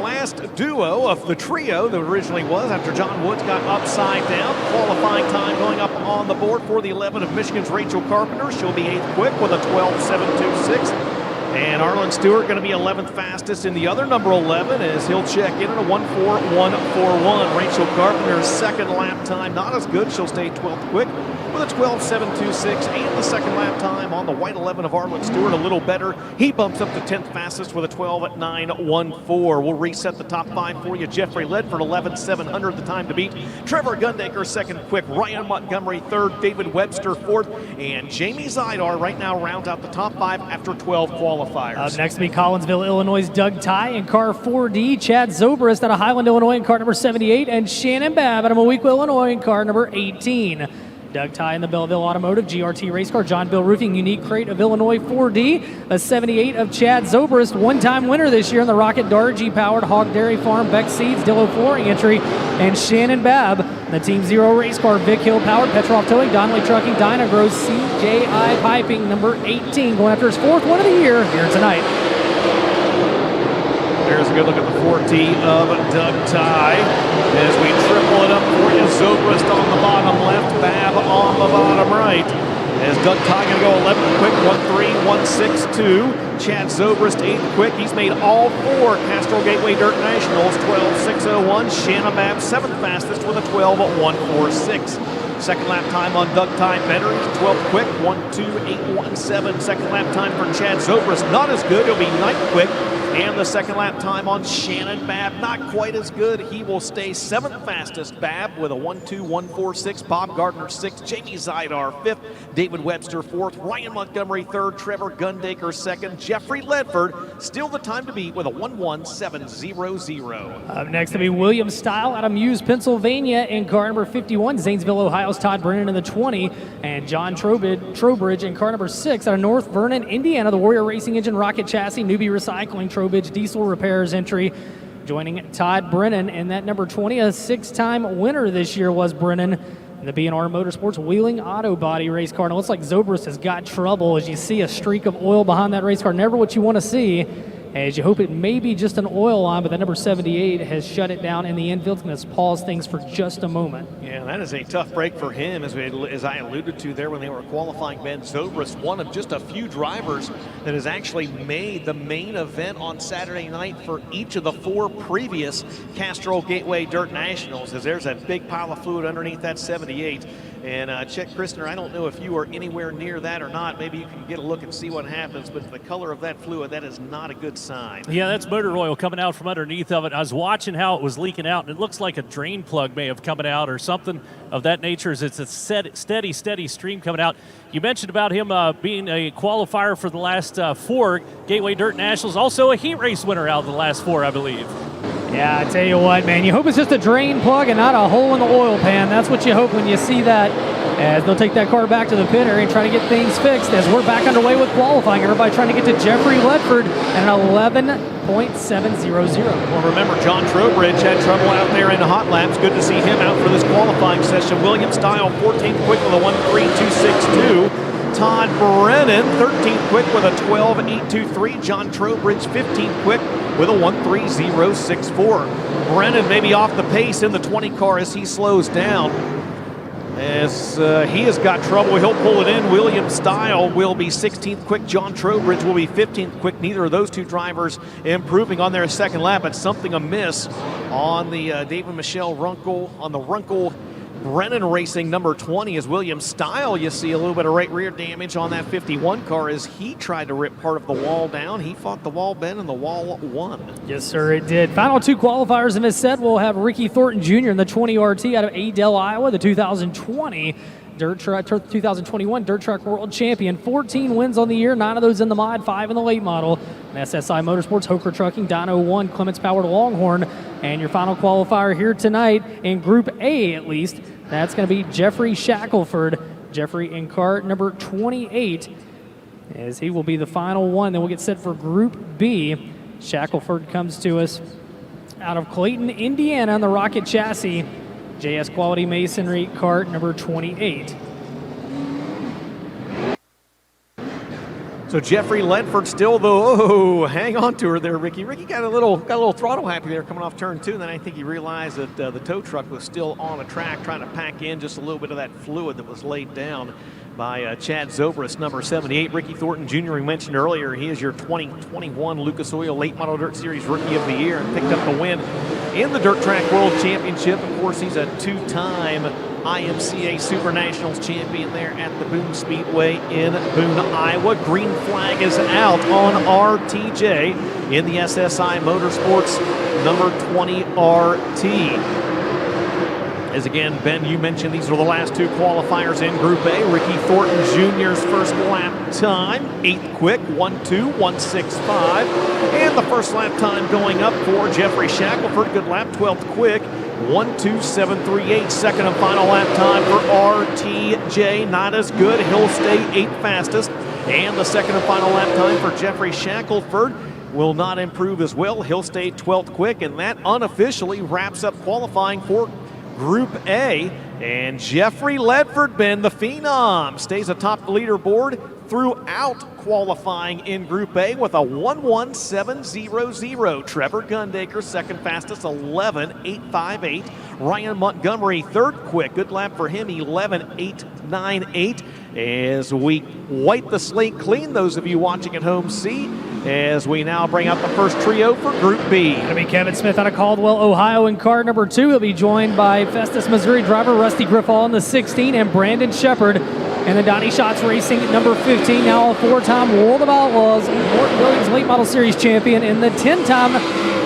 last duo of the trio that originally was after John Woods got upside down. Qualifying time going up on the board for the 11 of Michigan's Rachel Carpenter. She'll be 8th quick with a 12.726. And Arlen Stewart going to be 11th fastest in the other number 11 as he'll check in at a 1.4141. Rachel Carpenter's second lap time not as good. She'll stay 12th quick with a 12.726, and the second lap time on the white 11 of Arlen Stewart a little better. He bumps up to 10th fastest with a 12.914. We'll reset the top 5 for you. Jeffrey Ledford 11.700 the time to beat. Trevor Gundaker second quick. Ryan Montgomery third. David Webster fourth, and Jamie Zidar right now rounds out the top 5 after 12 qualifiers. Up next to be Collinsville, Illinois' Doug Ty in car 4D. Chad Zobrist out of Highland, Illinois in car number 78. And Shannon Babb out of Moweaqua, Illinois in car number 18. Doug Ty in the Belleville Automotive GRT race car. John Bill Roofing Unique Crate of Illinois 4D. A 78 of Chad Zobrist, one-time winner this year in the Rocket Dart G-powered Hog Dairy Farm Beck Seeds Dillo Flooring entry. And Shannon Babb, the Team Zero race car Vic Hill powered Petrov Towing, Donnelly Trucking, Dynagross CJI Piping number 18, going after his 4th one of the year here tonight. There's a good look at the 4T of Doug Ty as we triple it up for you. Zobrist on the bottom left, Babb on the bottom right. As Doug Ty going to go 11th quick, 1.3162. Chad Zobrist 8th quick. He's made all 4 Castrol Gateway Dirt Nationals, 12.601. Shannon Babb 7th fastest with a 12.146. Second lap time on Doug Ty better. He's 12th quick, 1.2817. Second lap time for Chad Zobrist not as good. He'll be 9th quick. And the second lap time on Shannon Babb, not quite as good. He will stay 7th fastest. Babb with a 1.2146. Bob Gardner 6th. Jamie Zidar 5th. David Webster 4th. Ryan Montgomery 3rd. Trevor Gundaker 2nd. Jeffrey Ledford still the time to beat with a 1.1700. Up next to be William Stile out of Muse, Pennsylvania in car number 51. Zanesville, Ohio's Todd Brennan in the 20. And John Trowbridge in car number 6 out of North Vernon, Indiana. The Warrior Racing Engine Rocket Chassis Newbie Recycling Trowbridge Diesel Repairs entry, joining Todd Brennan in that number 20. A 6-time winner this year was Brennan in the B&R Motorsports Wheeling Auto Body race car. And it looks like Zobrist has got trouble as you see a streak of oil behind that race car. Never what you want to see as you hope it may be just an oil line, but the number 78 has shut it down in the infield. It's going to pause things for just a moment. Yeah, that is a tough break for him, as I alluded to there when they were qualifying. Ben Zobrist, one of just a few drivers that has actually made the main event on Saturday night for each of the 4 previous Castrol Gateway Dirt Nationals, as there's a big pile of fluid underneath that 78. And Chet Christner, I don't know if you are anywhere near that or not. Maybe you can get a look and see what happens, but the color of that fluid, that is not a good sign. Yeah, that's motor oil coming out from underneath of it. I was watching how it was leaking out, and it looks like a drain plug may have come out or something of that nature. As it's a steady stream coming out. You mentioned about him being a qualifier for the last 4 Gateway Dirt Nationals, also a heat race winner out of the last 4, I believe. Yeah, I tell you what, man, you hope it's just a drain plug and not a hole in the oil pan. That's what you hope when you see that, as they'll take that car back to the pit area and try to get things fixed, as we're back underway with qualifying. Everybody trying to get to Jeffrey Ledford at an 11.700. Well, remember, John Trowbridge had trouble out there in the hot laps. Good to see him out for this qualifying session. William Style, 14th quick with a 1.3262. Todd Brennan, 13th quick with a 12.823. John Trowbridge, 15th quick with a 1.3064. Brennan maybe off the pace in the 20 car as he slows down. As he has got trouble, he'll pull it in. William Style will be 16th quick. John Trowbridge will be 15th quick. Neither of those 2 drivers improving on their second lap, but something amiss on the David Michelle Runkle, on the Runkle Brennan Racing number 20 is William Style. You see a little bit of right rear damage on that 51 car as he tried to rip part of the wall down. He fought the wall bend and the wall won. Yes, sir, it did. Final 2 qualifiers in this set. We'll have Ricky Thornton Jr. in the 20 RT out of Adel, Iowa, the 2021 Dirt Track World Champion. 14 wins on the year, 9 of those in the mod, 5 in the late model. And SSI Motorsports, Hoker Trucking, Dyno 1, Clements Powered Longhorn. And your final qualifier here tonight in Group A, at least, that's going to be Jeffrey Shackelford. Jeffrey in car number 28, as he will be the final one. Then we'll get set for Group B. Shackelford comes to us out of Clayton, Indiana on the Rocket Chassis. JS Quality Masonry cart number 28. So Jeffrey Ledford still, though, hang on to her there, Ricky. Ricky got a little throttle happy there coming off turn 2, and then I think he realized that the tow truck was still on the track trying to pack in just a little bit of that fluid that was laid down by Chad Zobrist, number 78. Ricky Thornton Jr., we mentioned earlier, he is your 2021 Lucas Oil Late Model Dirt Series Rookie of the Year and picked up the win in the Dirt Track World Championship. Of course, he's a 2-time IMCA Super Nationals champion there at the Boone Speedway in Boone, Iowa. Green flag is out on RTJ in the SSI Motorsports number 20 RT. As again, Ben, you mentioned these are the last 2 qualifiers in Group A. Ricky Thornton Jr.'s first lap time, 8th quick, 1.2.165. And the first lap time going up for Jeffrey Shackelford. Good lap, 12th quick, 1.2738. Second and final lap time for RTJ, not as good. He'll stay 8th fastest. And the second and final lap time for Jeffrey Shackelford will not improve as well. He'll stay 12th quick, and that unofficially wraps up qualifying for Group A. And Jeffrey Ledford, Ben, the Phenom, stays atop the leaderboard throughout qualifying in Group A with a 1.1700. Trevor Gundaker, second fastest, 11.858. Ryan Montgomery, third quick. Good lap for him, 11.898. As we wipe the slate clean, those of you watching at home see, as we now bring out the first trio for Group B. It'll be Kevin Smith out of Caldwell, Ohio in car number 2. He'll be joined by Festus, Missouri driver Rusty Griffall in the 16 and Brandon Shepard and the Donnie Schatz Racing number 15, now a 4-time World of Outlaws Morton Williams Late Model Series champion and the 10-time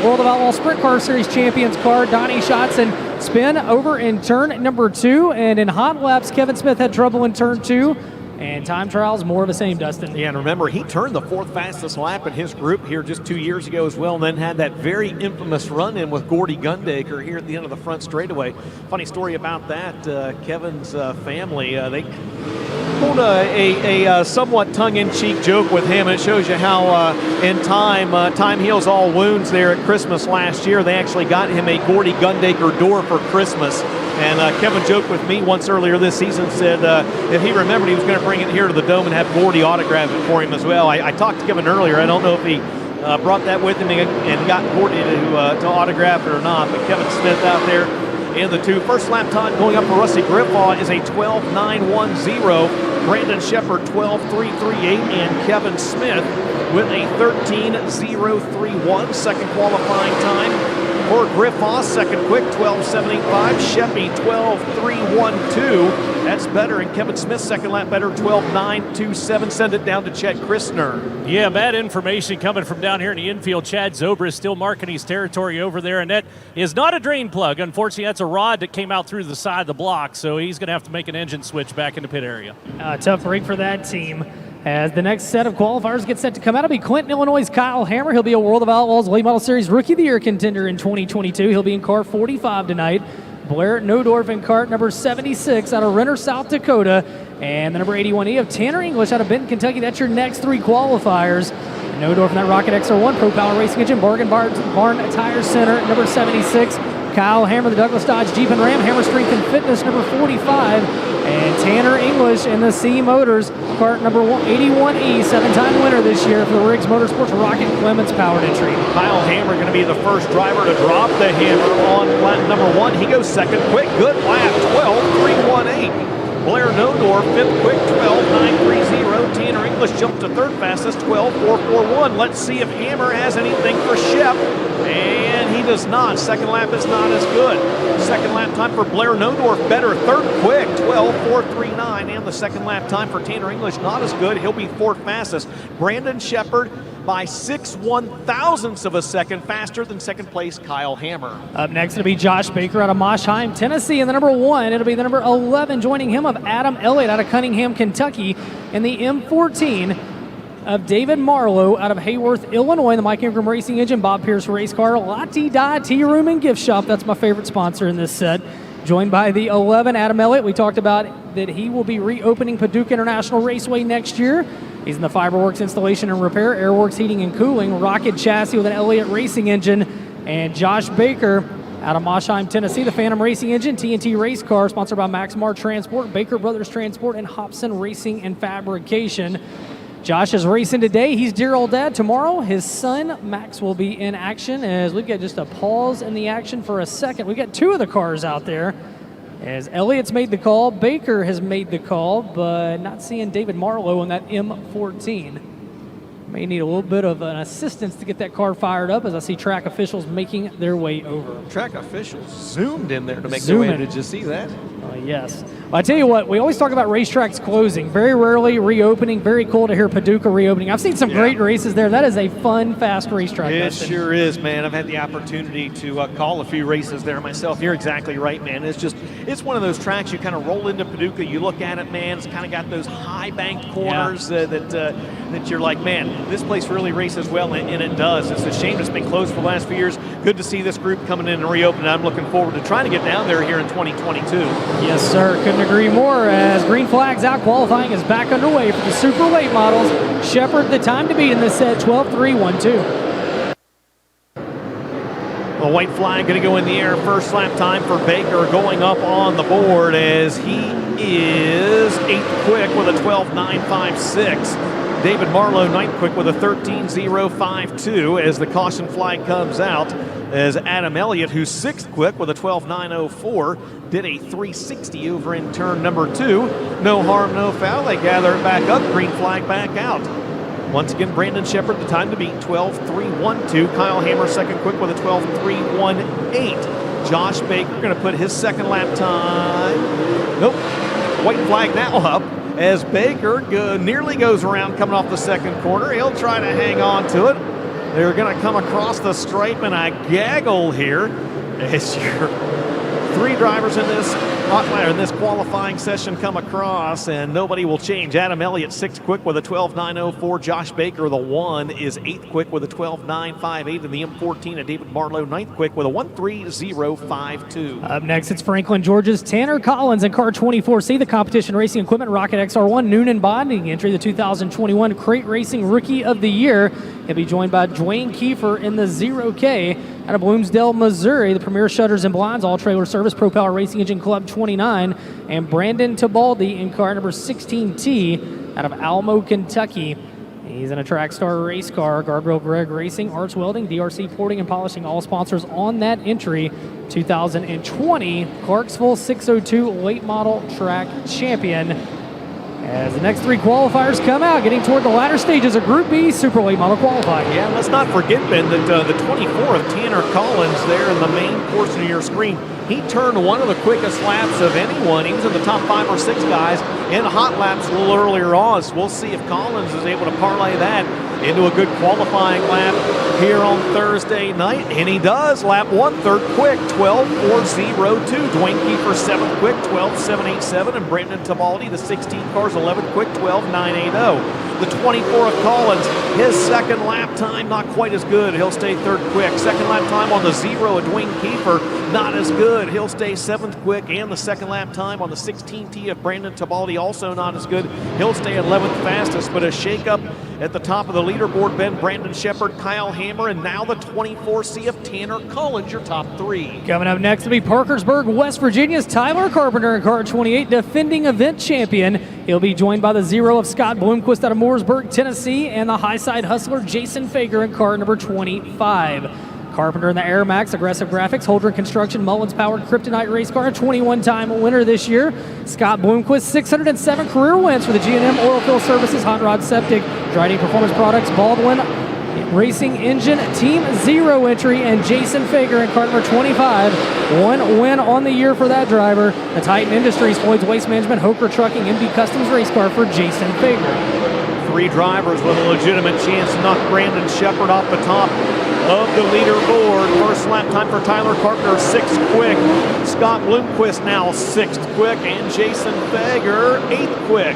World of Outlaws Sprint Car Series champions car, Donnie Schatz, and spin over in turn number 2. And in hot laps, Kevin Smith had trouble in turn 2. And time trials, more of the same, Dustin. Yeah, and remember, he turned the 4th fastest lap in his group here just 2 years ago as well, and then had that very infamous run-in with Gordy Gundaker here at the end of the front straightaway. Funny story about that, Kevin's family, they pulled a somewhat tongue-in-cheek joke with him, and it shows you how in time heals all wounds there at Christmas last year. They actually got him a Gordy Gundaker door for Christmas. And Kevin joked with me once earlier this season, said if he remembered he was going to bring it here to the Dome and have Gordy autograph it for him as well. I talked to Kevin earlier. I don't know if he brought that with him and got Courtney to autograph it or not. But Kevin Smith out there in the 2. First lap time going up for Rusty Griffaw is a 12.910. Brandon Shepard 12.338, and Kevin Smith with a 13.031. Second qualifying time for Griffaw. Second quick 12.785. Sheppy 12.312. That's better. And Kevin Smith's second lap better 12.927. Send it down to Chet Christner. Yeah, bad information coming from down here in the infield. Chad Zobrist still marking his territory over there, and that is not a drain plug. Unfortunately, that's a rod that came out through the side of the block, so he's going to have to make an engine switch back in the pit area. Tough break for that team. As the next set of qualifiers get set to come out, it'll be Clinton, Illinois' Kyle Hammer. He'll be a World of Outlaws Late Model Series Rookie of the Year contender in 2022. He'll be in car 45 tonight. Blair Nodorf in cart number 76 out of Renner, South Dakota. And the number 81E of Tanner English out of Benton, Kentucky. That's your next 3 qualifiers. Nodorf in that Rocket XR1 Pro Power Racing Engine, Bargain Barn Tire Center, number 76. Kyle Hammer, the Douglas Dodge Jeep and Ram, Hammer Strength and Fitness, number 45. And Tanner English in the C Motors, cart number 81E, 7-time winner this year for the Riggs Motorsports Rocket Clements powered entry. Kyle Hammer going to be the first driver to drop the hammer on lap number 1. He goes second quick, good lap, 12.318. Blair Nodorf, fifth quick, 12.930. Tanner English jumped to third fastest, 12.441. Let's see if Hammer has anything for Shep. And he does not. Second lap is not as good. Second lap time for Blair Nodorf better. Third quick, 12.439. And the second lap time for Tanner English not as good. He'll be fourth fastest. Brandon Shepard by 6/1,000ths of a second faster than second place Kyle Hammer. Up next, it'll be Josh Baker out of Moshheim, Tennessee. And the number 1, it'll be the number 11, joining him of Adam Elliott out of Cunningham, Kentucky. And the M14 of David Marlowe out of Hayworth, Illinois. The Mike Ingram Racing Engine, Bob Pierce Race Car, Lati Die Tea Room and Gift Shop. That's my favorite sponsor in this set. Joined by the 11, Adam Elliott. We talked about that he will be reopening Paducah International Raceway next year. He's in the Fiberworks installation and repair, Airworks heating and cooling, Rocket chassis with an Elliott Racing Engine. And Josh Baker out of Moshheim, Tennessee, the Phantom Racing Engine, TNT Race Car, sponsored by Maxmar Transport, Baker Brothers Transport, and Hobson Racing and Fabrication. Josh is racing today. He's dear old dad. Tomorrow, his son, Max, will be in action. As we get just a pause in the action for a second. We got 2 of the cars out there. As Elliott's made the call, Baker has made the call, but not seeing David Marlowe on that M14. May need a little bit of an assistance to get that car fired up, as I see track officials making their way over. Track officials zoomed in there to make their way. Did you see that? Yes. Well, I tell you what, we always talk about racetracks closing. Very rarely reopening. Very cool to hear Paducah reopening. I've seen some great races there. That is a fun, fast racetrack. It sure is, man. I've had the opportunity to call a few races there myself. You're exactly right, man. It's one of those tracks you kind of roll into Paducah. You look at it, man. It's kind of got those high banked corners that you're like, man, this place really races well, and it does. It's a shame it's been closed for the last few years. Good to see this group coming in and reopening. I'm looking forward to trying to get down there here in 2022. Yes, sir. Couldn't agree more. As green flags out, qualifying is back underway for the super late models. Shepard, the time to beat in this set, 12.312. The white flag going to go in the air. First lap time for Baker going up on the board as he is 8th quick with a 12.956. David Marlowe 9th quick with a 13.052 as the caution flag comes out. As Adam Elliott, who's 6th quick with a 12.904, did a 360 over in turn number 2. No harm, no foul. They gather it back up. Green flag back out. Once again, Brandon Shepard, the time to beat, 12.312. Kyle Hammer, 2nd quick with a 12.318. Josh Baker going to put his second lap time. Nope. White flag now up as Baker nearly goes around coming off the second corner. He'll try to hang on to it. They're going to come across the stripe in a gaggle here as your 3 drivers in this qualifying session come across, and nobody will change. Adam Elliott 6th quick with a 12.904. Josh Baker, the 1, is 8th quick with a 12.958, and the M14 of David Marlowe 9th quick with a 1.3052. Up next, it's Franklin, Georgia's Tanner Collins in car 24C, the competition racing equipment Rocket XR1 Noonan Bonding entry, the 2021 Crate Racing Rookie of the Year. He'll be joined by Dwayne Kiefer in the 0K out of Bloomsdale, Missouri, the Premier Shutters and Blinds All Trailer Service Pro Power Racing Engine Club 29, and Brandon Tibaldi in car number 16T out of Almo, Kentucky. He's in a Track Star race car. Guardrail Greg Racing, Arch Welding, DRC Porting and Polishing, all sponsors on that entry. 2020 Clarksville 602 late model track champion. As the next 3 qualifiers come out, getting toward the latter stages of Group B Super Late Model qualifying. Yeah, let's not forget, Ben, that the 24th, Tanner Collins, there in the main portion of your screen, he turned one of the quickest laps of anyone. He was in the top 5 or 6 guys in hot laps a little earlier on. So we'll see if Collins is able to parlay that into a good qualifying lap here on Thursday night. And he does. Lap 1, third quick, 12.402. Dwayne Kiefer, 7th quick, 12.787. And Brandon Tabaldi, the 16 cars, 11th quick, 12.980. The 24 of Collins, his second lap time, not quite as good. He'll stay third quick. Second lap time on the 0 of Dwayne Kiefer, not as good. He'll stay 7th quick. And the second lap time on the 16T of Brandon Tabaldi, also not as good. He'll stay 11th fastest. But a shakeup at the top of the leaderboard, Ben, Brandon Shepard, Kyle Hammer, and now the 24C of Tanner Collins, your top 3. Coming up next will be Parkersburg, West Virginia's Tyler Carpenter in car 28, defending event champion. He'll be joined by the 0 of Scott Bloomquist out of Mooresburg, Tennessee, and the high-side hustler Jason Fager in car number 25. Carpenter in the Air Max, Aggressive Graphics, Holdren Construction, Mullins-powered Kryptonite race car, a 21-time winner this year. Scott Bloomquist, 607 career wins for the G&M Oil Field Services, Hot Rod Septic, Dryden Performance Products, Baldwin Racing Engine, Team 0 entry, and Jason Fager in car number 25. 1 win on the year for that driver. The Titan Industries, Floyd's Waste Management, Hoker Trucking, MB Customs race car for Jason Fager. 3 drivers with a legitimate chance to knock Brandon Shepard off the top of the leaderboard. First lap time for Tyler Carpenter, 6th quick. Scott Bloomquist now 6th quick, and Jason Fager 8th quick.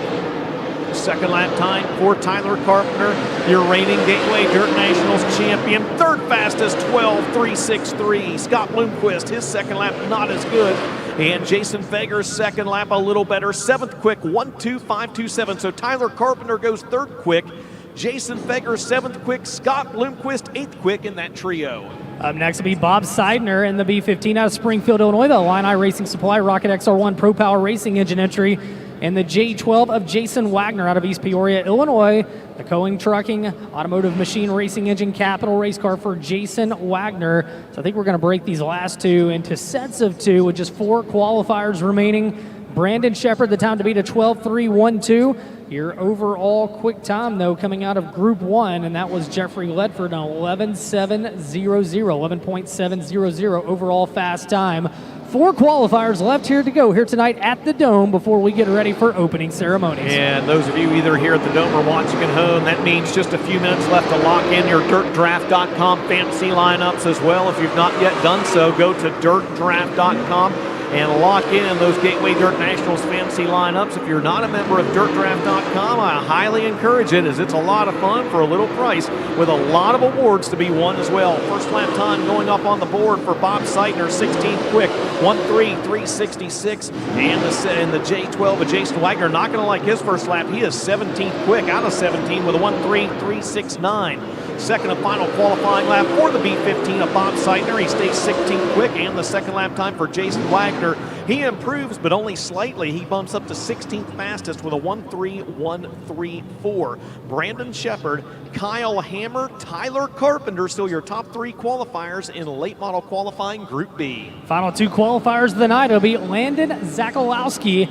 Second lap time for Tyler Carpenter, your reigning Gateway Dirt Nationals champion. Third fastest, 12.363. Scott Bloomquist, his second lap not as good. And Jason Fager's second lap a little better. 7th quick, 1.2527. So Tyler Carpenter goes 3rd quick. Jason Fager 7th quick. Scott Bloomquist 8th quick in that trio. Up next will be Bob Seidner in the B15 out of Springfield, Illinois. The Illini Racing Supply Rocket XR1 Pro Power Racing engine entry. And the J12 of Jason Wagner out of East Peoria, Illinois. The Coing Trucking Automotive Machine Racing Engine Capital race car for Jason Wagner. So I think we're going to break these last 2 into sets of 2 with just 4 qualifiers remaining. Brandon Shepard, the time to beat a 12.312. Your overall quick time, though, coming out of Group 1, and that was Jeffrey Ledford, an 11.700, 11.700 overall fast time. 4 qualifiers left here to go here tonight at the Dome before we get ready for opening ceremonies. And those of you either here at the Dome or watching at home, that means just a few minutes left to lock in your DirtDraft.com fantasy lineups as well. If you've not yet done so, go to DirtDraft.com and lock in those Gateway Dirt Nationals fantasy lineups. If you're not a member of DirtDraft.com, I highly encourage it, as it's a lot of fun for a little price with a lot of awards to be won as well. First lap time going up on the board for Bob Seidner, 16th quick, 1.366, and the J12 of Jason Wagner, not going to like his first lap. He is 17th quick out of 17 with a 1.3369. Second and final qualifying lap for the B15 of Bob Seidner. He stays 16th quick, and the second lap time for Jason Wagner. He improves, but only slightly. He bumps up to 16th fastest with a 1.3134. Brandon Shepard, Kyle Hammer, Tyler Carpenter, still your top 3 qualifiers in late model qualifying Group B. Final 2 qualifiers of the night will be Landon Zakalowski,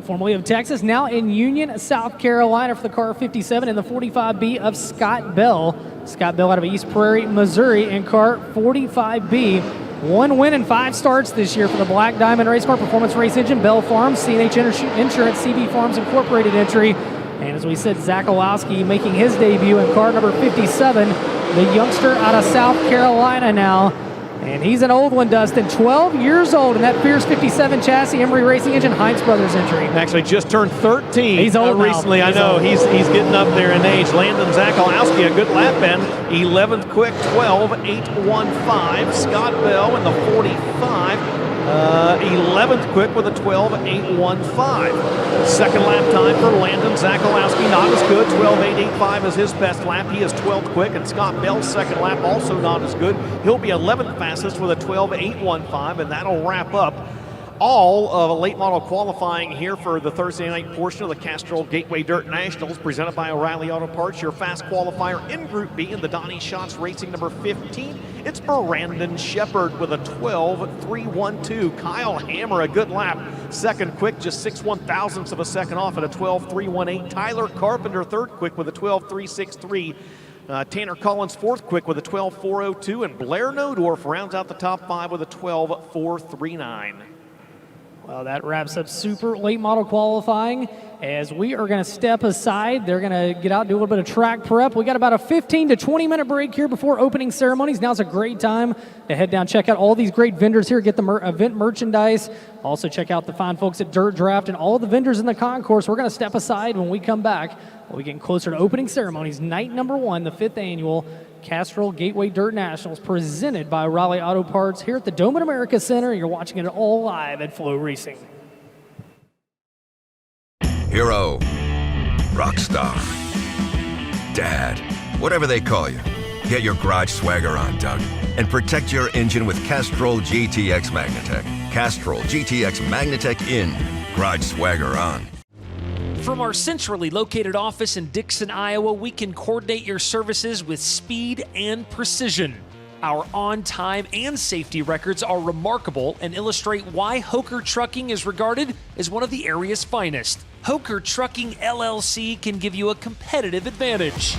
formerly of Texas, now in Union, South Carolina for the car 57, and the 45B of Scott Bell. Scott Bell out of East Prairie, Missouri in car 45B. 1 win and 5 starts this year for the Black Diamond Race Car Performance Race Engine, Bell Farms, CNH Insurance, CB Farms Incorporated entry. And as we said, Zakalowski making his debut in car number 57, the youngster out of South Carolina now. And he's an old one, Dustin, 12 years old in that Fierce 57 chassis, Emery Racing Engine, Heinz Brothers entry. Actually just turned 13 he's old recently. Now. I know, he's getting up there in age. Landon Zakalowski, a good lap bend, 11th quick, 12.815. Scott Bell in the 45, 11th quick with a 12.815. Second lap time for Landon Zakalowski, not as good. 12.885 is his best lap. He is 12th quick, and Scott Bell's second lap also not as good. He'll be 11th fastest with a 12.815, and that'll wrap up all of late model qualifying here for the Thursday night portion of the Castrol Gateway Dirt Nationals presented by O'Reilly Auto Parts. Your fast qualifier in Group B in the Donnie Schatz Racing number 15. It's Brandon Shepard with a 12.312. Kyle Hammer, a good lap. Second quick, just 6/1,000ths of a second off at a 12.318. Tyler Carpenter, third quick with a 12.363. Tanner Collins, fourth quick with a 12.402. And Blair Nodorf rounds out the top 5 with a 12.439. Well, that wraps up super late model qualifying. As we are going to step aside, they're going to get out and do a little bit of track prep. We got about a 15 to 20 minute break here before opening ceremonies. Now's a great time to head down, check out all these great vendors here, get the event merchandise. Also check out the fine folks at Dirt Draft and all the vendors in the concourse. We're going to step aside when we come back. We'll be getting closer to opening ceremonies. Night number 1, the 5th annual Castrol Gateway Dirt Nationals, presented by O'Reilly Auto Parts here at the Dome at America Center. You're watching it all live at FloRacing. Hero, rock star, dad, whatever they call you. Get your garage swagger on, Doug, and protect your engine with Castrol GTX Magnatech. Castrol GTX Magnatech in, garage swagger on. From our centrally located office in Dixon, Iowa, we can coordinate your services with speed and precision. Our on-time and safety records are remarkable and illustrate why Hoker Trucking is regarded as one of the area's finest. Hoker Trucking LLC can give you a competitive advantage.